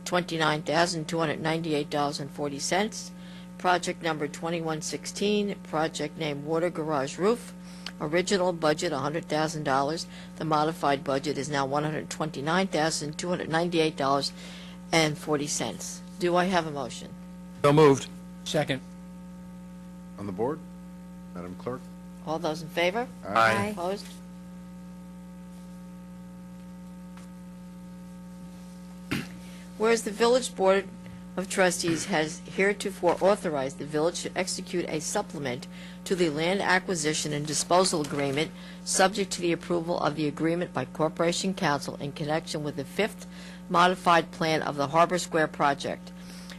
$29,298.40. Project number 2116, project name water garage roof. Original budget $100,000. The modified budget is now $129,298.40. Do I have a motion? So moved. Second. On the board? Madam Clerk? All those in favor? Aye. Opposed? Whereas the Village Board of Trustees has heretofore authorized the village to execute a supplement to the land acquisition and disposal agreement, subject to the approval of the agreement by Corporation Council in connection with the fifth modified plan of the Harbor Square project.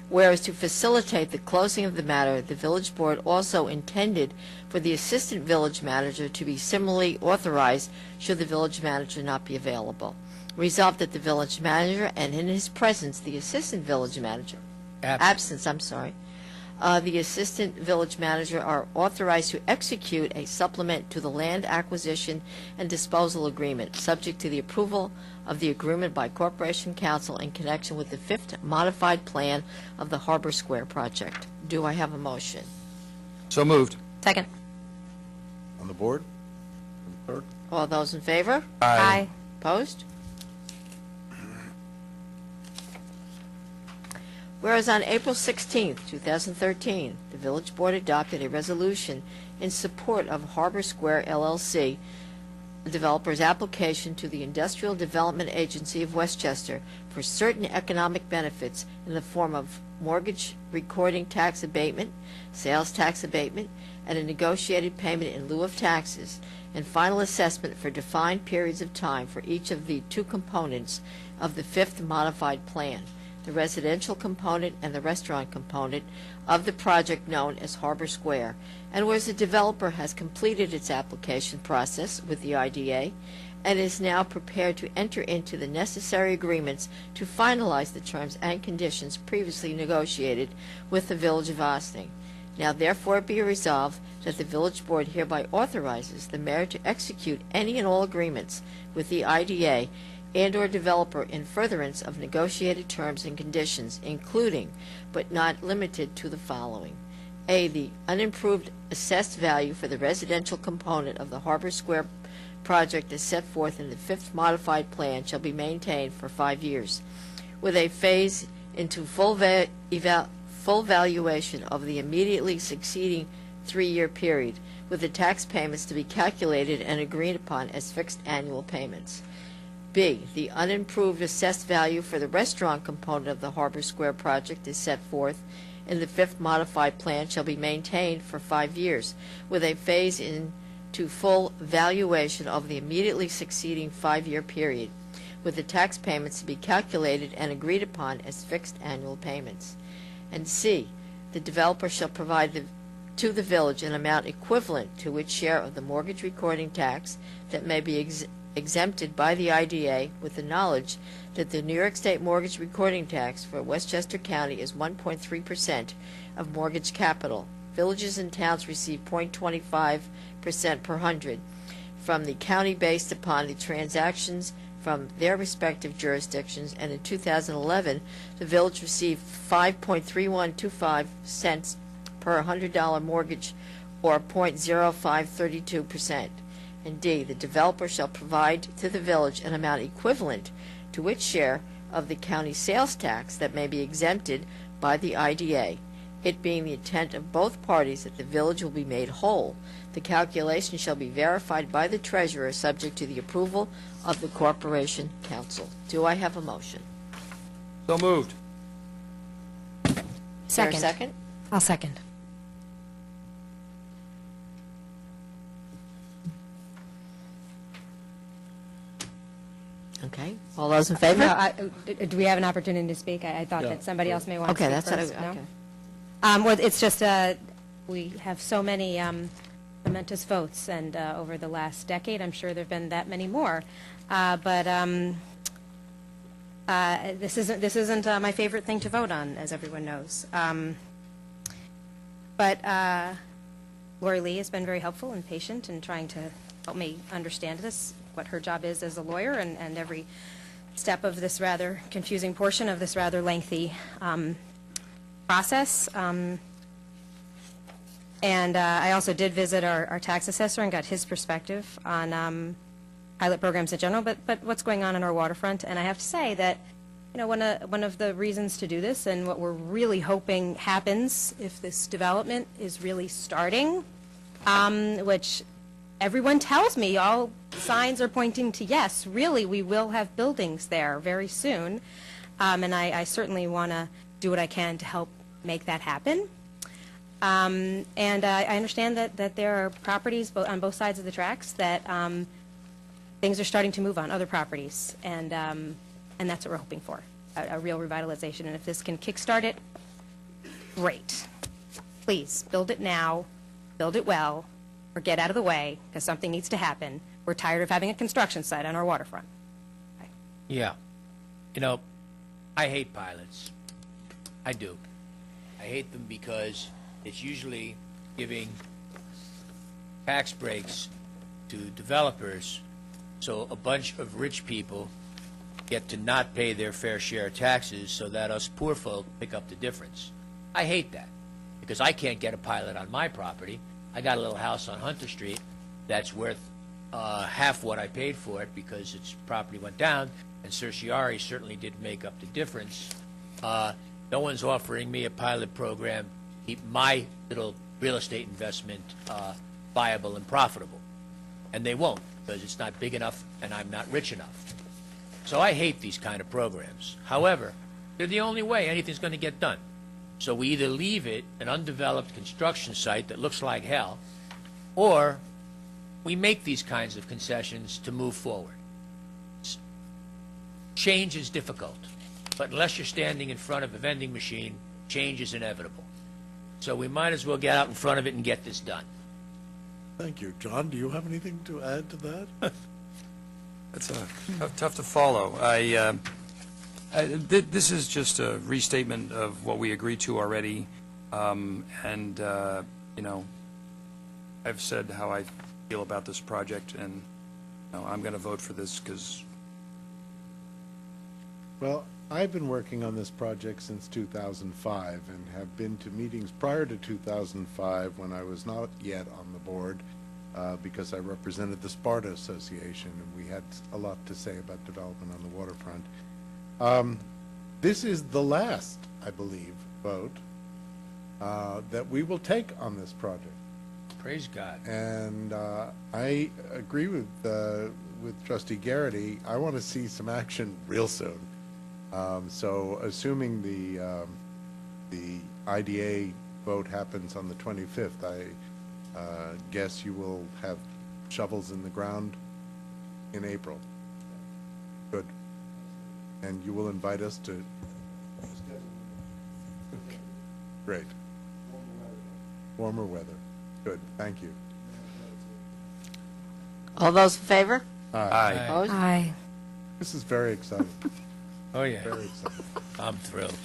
Whereas to facilitate the closing of the matter, the village board also intended for the assistant village manager to be similarly authorized should the village manager not be available. Resolved that the village manager and in his presence, the assistant village manager, the assistant village manager are authorized to execute a supplement to the land acquisition and disposal agreement, subject to the approval of the agreement by Corporation Council in connection with the fifth modified plan of the Harbor Square project. Do I have a motion? So moved. Second. On the board? Clerk? All those in favor? Aye. Opposed? Whereas on April 16, 2013, the Village Board adopted a resolution in support of Harbor Square LLC, the developer's application to the Industrial Development Agency of Westchester for certain economic benefits in the form of mortgage recording tax abatement, sales tax abatement, and a negotiated payment in lieu of taxes, and final assessment for defined periods of time for each of the two components of the fifth modified plan, the residential component and the restaurant component of the project known as Harbor Square, and whereas the developer has completed its application process with the IDA and is now prepared to enter into the necessary agreements to finalize the terms and conditions previously negotiated with the Village of Ossining. Now therefore be resolved that the Village Board hereby authorizes the mayor to execute any and all agreements with the IDA and/or developer in furtherance of negotiated terms and conditions, including, but not limited to, the following. A, the unimproved assessed value for the residential component of the Harbor Square project as set forth in the fifth modified plan shall be maintained for 5 years, with a phase into full valuation of the immediately succeeding 3-year period, with the tax payments to be calculated and agreed upon as fixed annual payments. B, the unimproved assessed value for the restaurant component of the Harbor Square project is set forth in the fifth modified plan shall be maintained for 5 years, with a phase into full valuation of the immediately succeeding 5-year period, with the tax payments to be calculated and agreed upon as fixed annual payments. And C, the developer shall provide to the village an amount equivalent to its share of the mortgage recording tax that may be exempted by the IDA, with the knowledge that the New York State mortgage recording tax for Westchester County is 1.3% of mortgage capital. Villages and towns receive 0.25% per hundred from the county based upon the transactions from their respective jurisdictions, and in 2011, the village received 5.3125 cents per $100 mortgage, or 0.0532%. And D, the developer shall provide to the village an amount equivalent to its share of the county sales tax that may be exempted by the IDA. It being the intent of both parties that the village will be made whole, the calculation shall be verified by the treasurer subject to the approval of the Corporation Council. Do I have a motion? So moved. Is there a Second. second? I'll second. Okay. All those in favor? No, do we have an opportunity to speak? I thought that somebody else may want to Okay, speak that's what I, first. No? okay. Well, it's just, we have so many momentous votes, and over the last decade, I'm sure there've been that many more. But this isn't my favorite thing to vote on, as everyone knows. But Lori Lee has been very helpful and patient in trying to help me understand this, what her job is as a lawyer, and every step of this rather confusing portion of this rather lengthy process. And I also did visit our tax assessor and got his perspective on pilot programs in general, but what's going on in our waterfront. And I have to say that, you know, one of the reasons to do this, and what we're really hoping happens if this development is really starting, which everyone tells me, all signs are pointing to yes, really, we will have buildings there very soon. And I certainly want to do what I can to help make that happen. And I understand that there are properties on both sides of the tracks that things are starting to move on, other properties, and that's what we're hoping for, a real revitalization. And if this can kickstart it, Great. Please, build it now, build it well, or get out of the way, because something needs to happen. We're tired of having a construction site on our waterfront. Yeah. You know, I hate pilots. I do. I hate them because it's usually giving tax breaks to developers so a bunch of rich people get to not pay their fair share of taxes so that us poor folk pick up the difference. I hate that because I can't get a pilot on my property. I got a little house on Hunter Street that's worth half what I paid for it because its property went down, and certiorari certainly did make up the difference. No one's offering me a pilot program to keep my little real estate investment viable and profitable. And they won't, because it's not big enough and I'm not rich enough. So I hate these kind of programs. However, they're the only way anything's going to get done. So we either leave it an undeveloped construction site that looks like hell, or we make these kinds of concessions to move forward. Change is difficult, but unless you're standing in front of a vending machine, change is inevitable. So we might as well get out in front of it and get this done. Thank you. John, do you have anything to add to that? That's tough to follow. This is just a restatement of what we agreed to already, and you know, I've said how I feel about this project, and you know, I'm going to vote for this because. Well, I've been working on this project since 2005 and have been to meetings prior to 2005 when I was not yet on the board because I represented the Sparta Association and we had a lot to say about development on the waterfront. This is the last, I believe, vote that we will take on this project. Praise God. And I agree with Trustee Garrity. I want to see some action real soon. So assuming the IDA vote happens on the 25th, I guess you will have shovels in the ground in April. Good. And you will invite us to... Great. Warmer weather. Good. Thank you. All those in favor? Aye. Opposed? Aye. This is very exciting. Oh, yeah. Very exciting. I'm thrilled.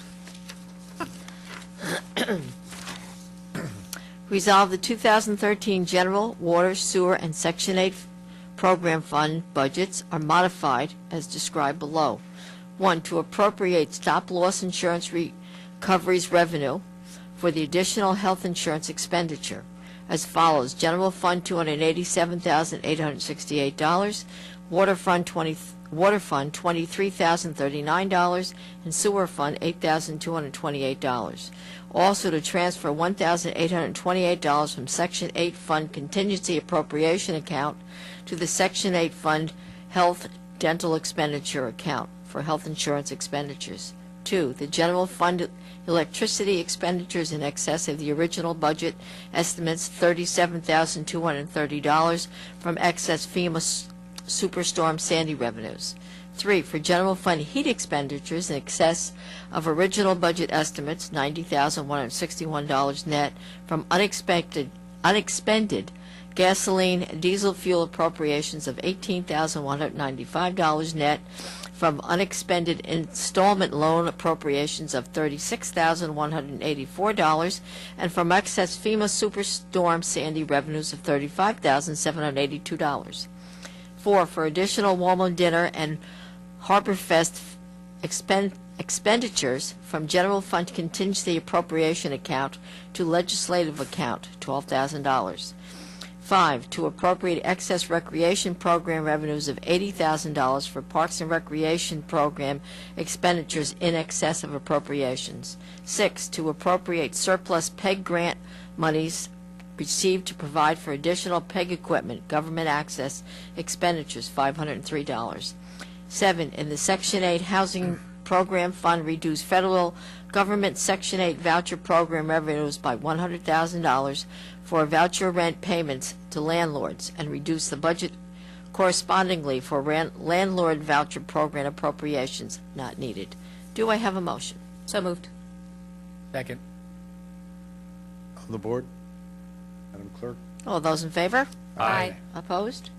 Resolve the 2013 General Water, Sewer, and Section 8 Program Fund budgets are modified as described below. 1, to appropriate stop-loss insurance recoveries revenue for the additional health insurance expenditure as follows: General Fund $287,868, Water Fund $23,039, and Sewer Fund $8,228. Also to transfer $1,828 from Section 8 Fund Contingency Appropriation Account to the Section 8 Fund Health Dental Expenditure Account for health insurance expenditures. 2, the General Fund electricity expenditures in excess of the original budget estimates $37,230 from excess FEMA Superstorm Sandy revenues. 3, for General Fund heat expenditures in excess of original budget estimates, $90,161 net from unexpended gasoline, diesel fuel appropriations of $18,195 net from unexpended installment loan appropriations of $36,184 and from excess FEMA Superstorm Sandy revenues of $35,782. 4, for additional Walmart dinner and Harborfest expenditures from General Fund Contingency Appropriation Account to Legislative Account, $12,000. 5, to appropriate excess recreation program revenues of $80,000 for Parks and Recreation program expenditures in excess of appropriations. 6, to appropriate surplus PEG grant monies received to provide for additional PEG equipment, government access expenditures, $503. 7, in the Section 8 Housing Program Fund, reduce federal government Section 8 voucher program revenues by $100,000 for voucher rent payments to landlords and reduce the budget correspondingly for landlord voucher program appropriations not needed. Do I have a motion? So moved. Second. on the board? Madam Clerk? All those in favor? Aye. Opposed?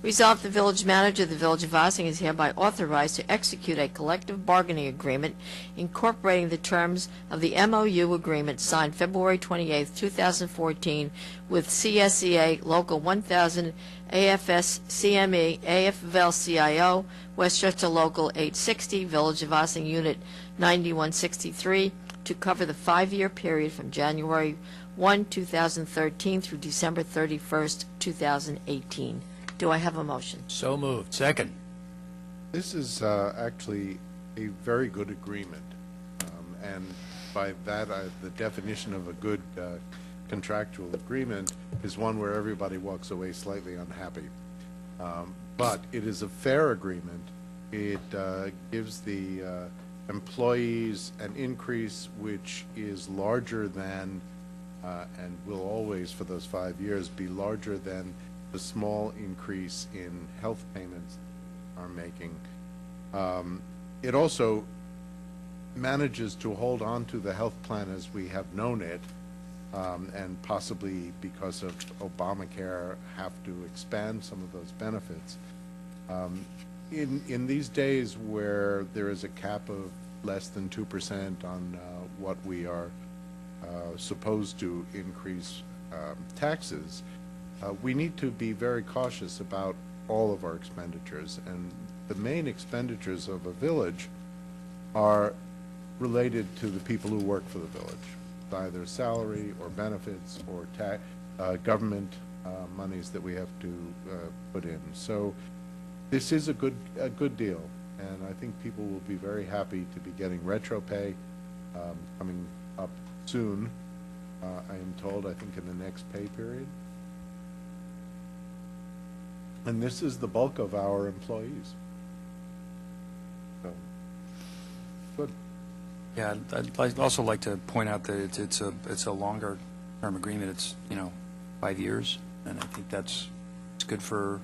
Resolved, the village manager of the Village of Ossining is hereby authorized to execute a collective bargaining agreement incorporating the terms of the MOU agreement signed February 28, 2014 with CSEA Local 1000, AFS CME, AFL-CIO, Westchester Local 860, Village of Ossining Unit 9163, to cover the 5-year period from January 1, 2013 through December 31st, 2018. Do I have a motion? So moved. Second. This is actually a very good agreement. And by that, the definition of a good contractual agreement is one where everybody walks away slightly unhappy. But it is a fair agreement. It gives the employees an increase which is larger than, and will always for those 5 years be larger than the small increase in health payments are making. It also manages to hold on to the health plan as we have known it, and possibly because of Obamacare have to expand some of those benefits. In these days where there is a cap of less than 2% on what we are supposed to increase taxes, we need to be very cautious about all of our expenditures. And the main expenditures of a village are related to the people who work for the village, either salary or benefits or government monies that we have to put in. So this is a good deal, and I think people will be very happy to be getting retro pay coming up soon. I am told, I think in the next pay period. And this is the bulk of our employees. So, good. Yeah, I'd also like to point out that it's a longer term agreement. It's 5 years, and I think it's good for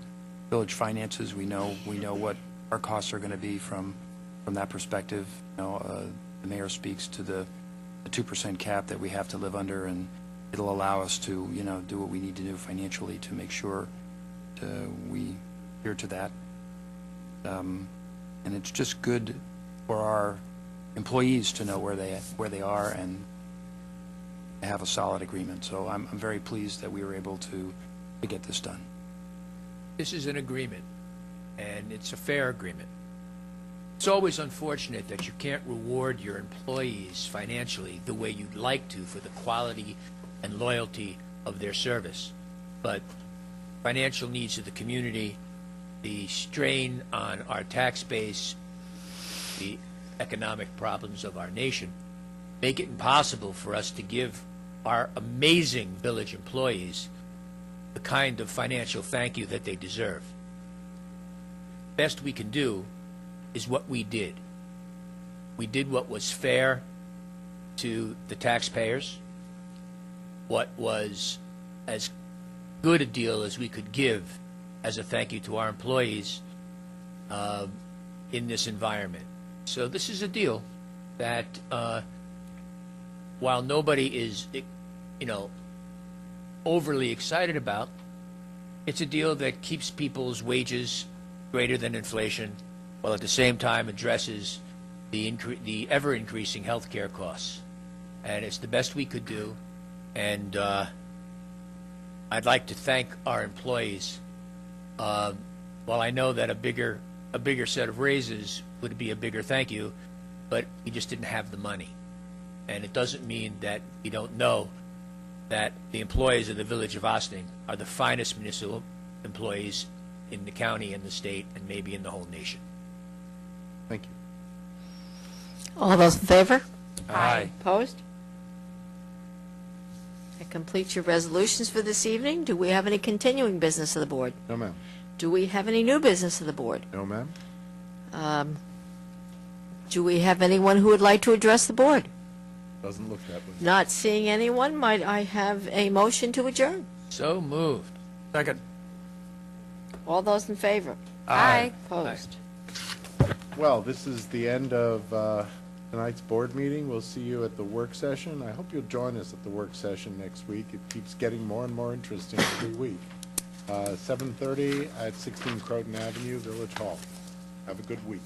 village finances. We know what our costs are going to be from that perspective. The mayor speaks to the 2% cap that we have to live under, and it'll allow us to do what we need to do financially to make sure we adhere to that. And it's just good for our employees to know where they are and have a solid agreement. So I'm very pleased that we were able to get this done. This is an agreement, and it's a fair agreement. It's always unfortunate that you can't reward your employees financially the way you'd like to for the quality and loyalty of their service. But financial needs of the community, the strain on our tax base, the economic problems of our nation make it impossible for us to give our amazing village employees the kind of financial thank you that they deserve. Best we can do is what we did. We did what was fair to the taxpayers, what was as good a deal as we could give as a thank you to our employees in this environment. So this is a deal that, while nobody is, overly excited about, it's a deal that keeps people's wages greater than inflation, while at the same time addresses the ever-increasing health care costs. And it's the best we could do. And I'd like to thank our employees. While I know that a bigger set of raises would be a bigger thank you, but we just didn't have the money. And it doesn't mean that we don't know that the employees of the Village of Ossining are the finest municipal employees in the county and the state and maybe in the whole nation. Thank you. All those in favor? Aye. Opposed? That completes your resolutions for this evening. Do we have any continuing business of the board? No, ma'am. Do we have any new business of the board? No, ma'am. Do we have anyone who would like to address the board? Doesn't look that way. Not seeing anyone, might I have a motion to adjourn? So moved. Second. All those in favor? Aye. Opposed? Well, this is the end of tonight's board meeting. We'll see you at the work session. I hope you'll join us at the work session next week. It keeps getting more and more interesting every week. 7:30 at 16 Croton Avenue, Village Hall. Have a good week.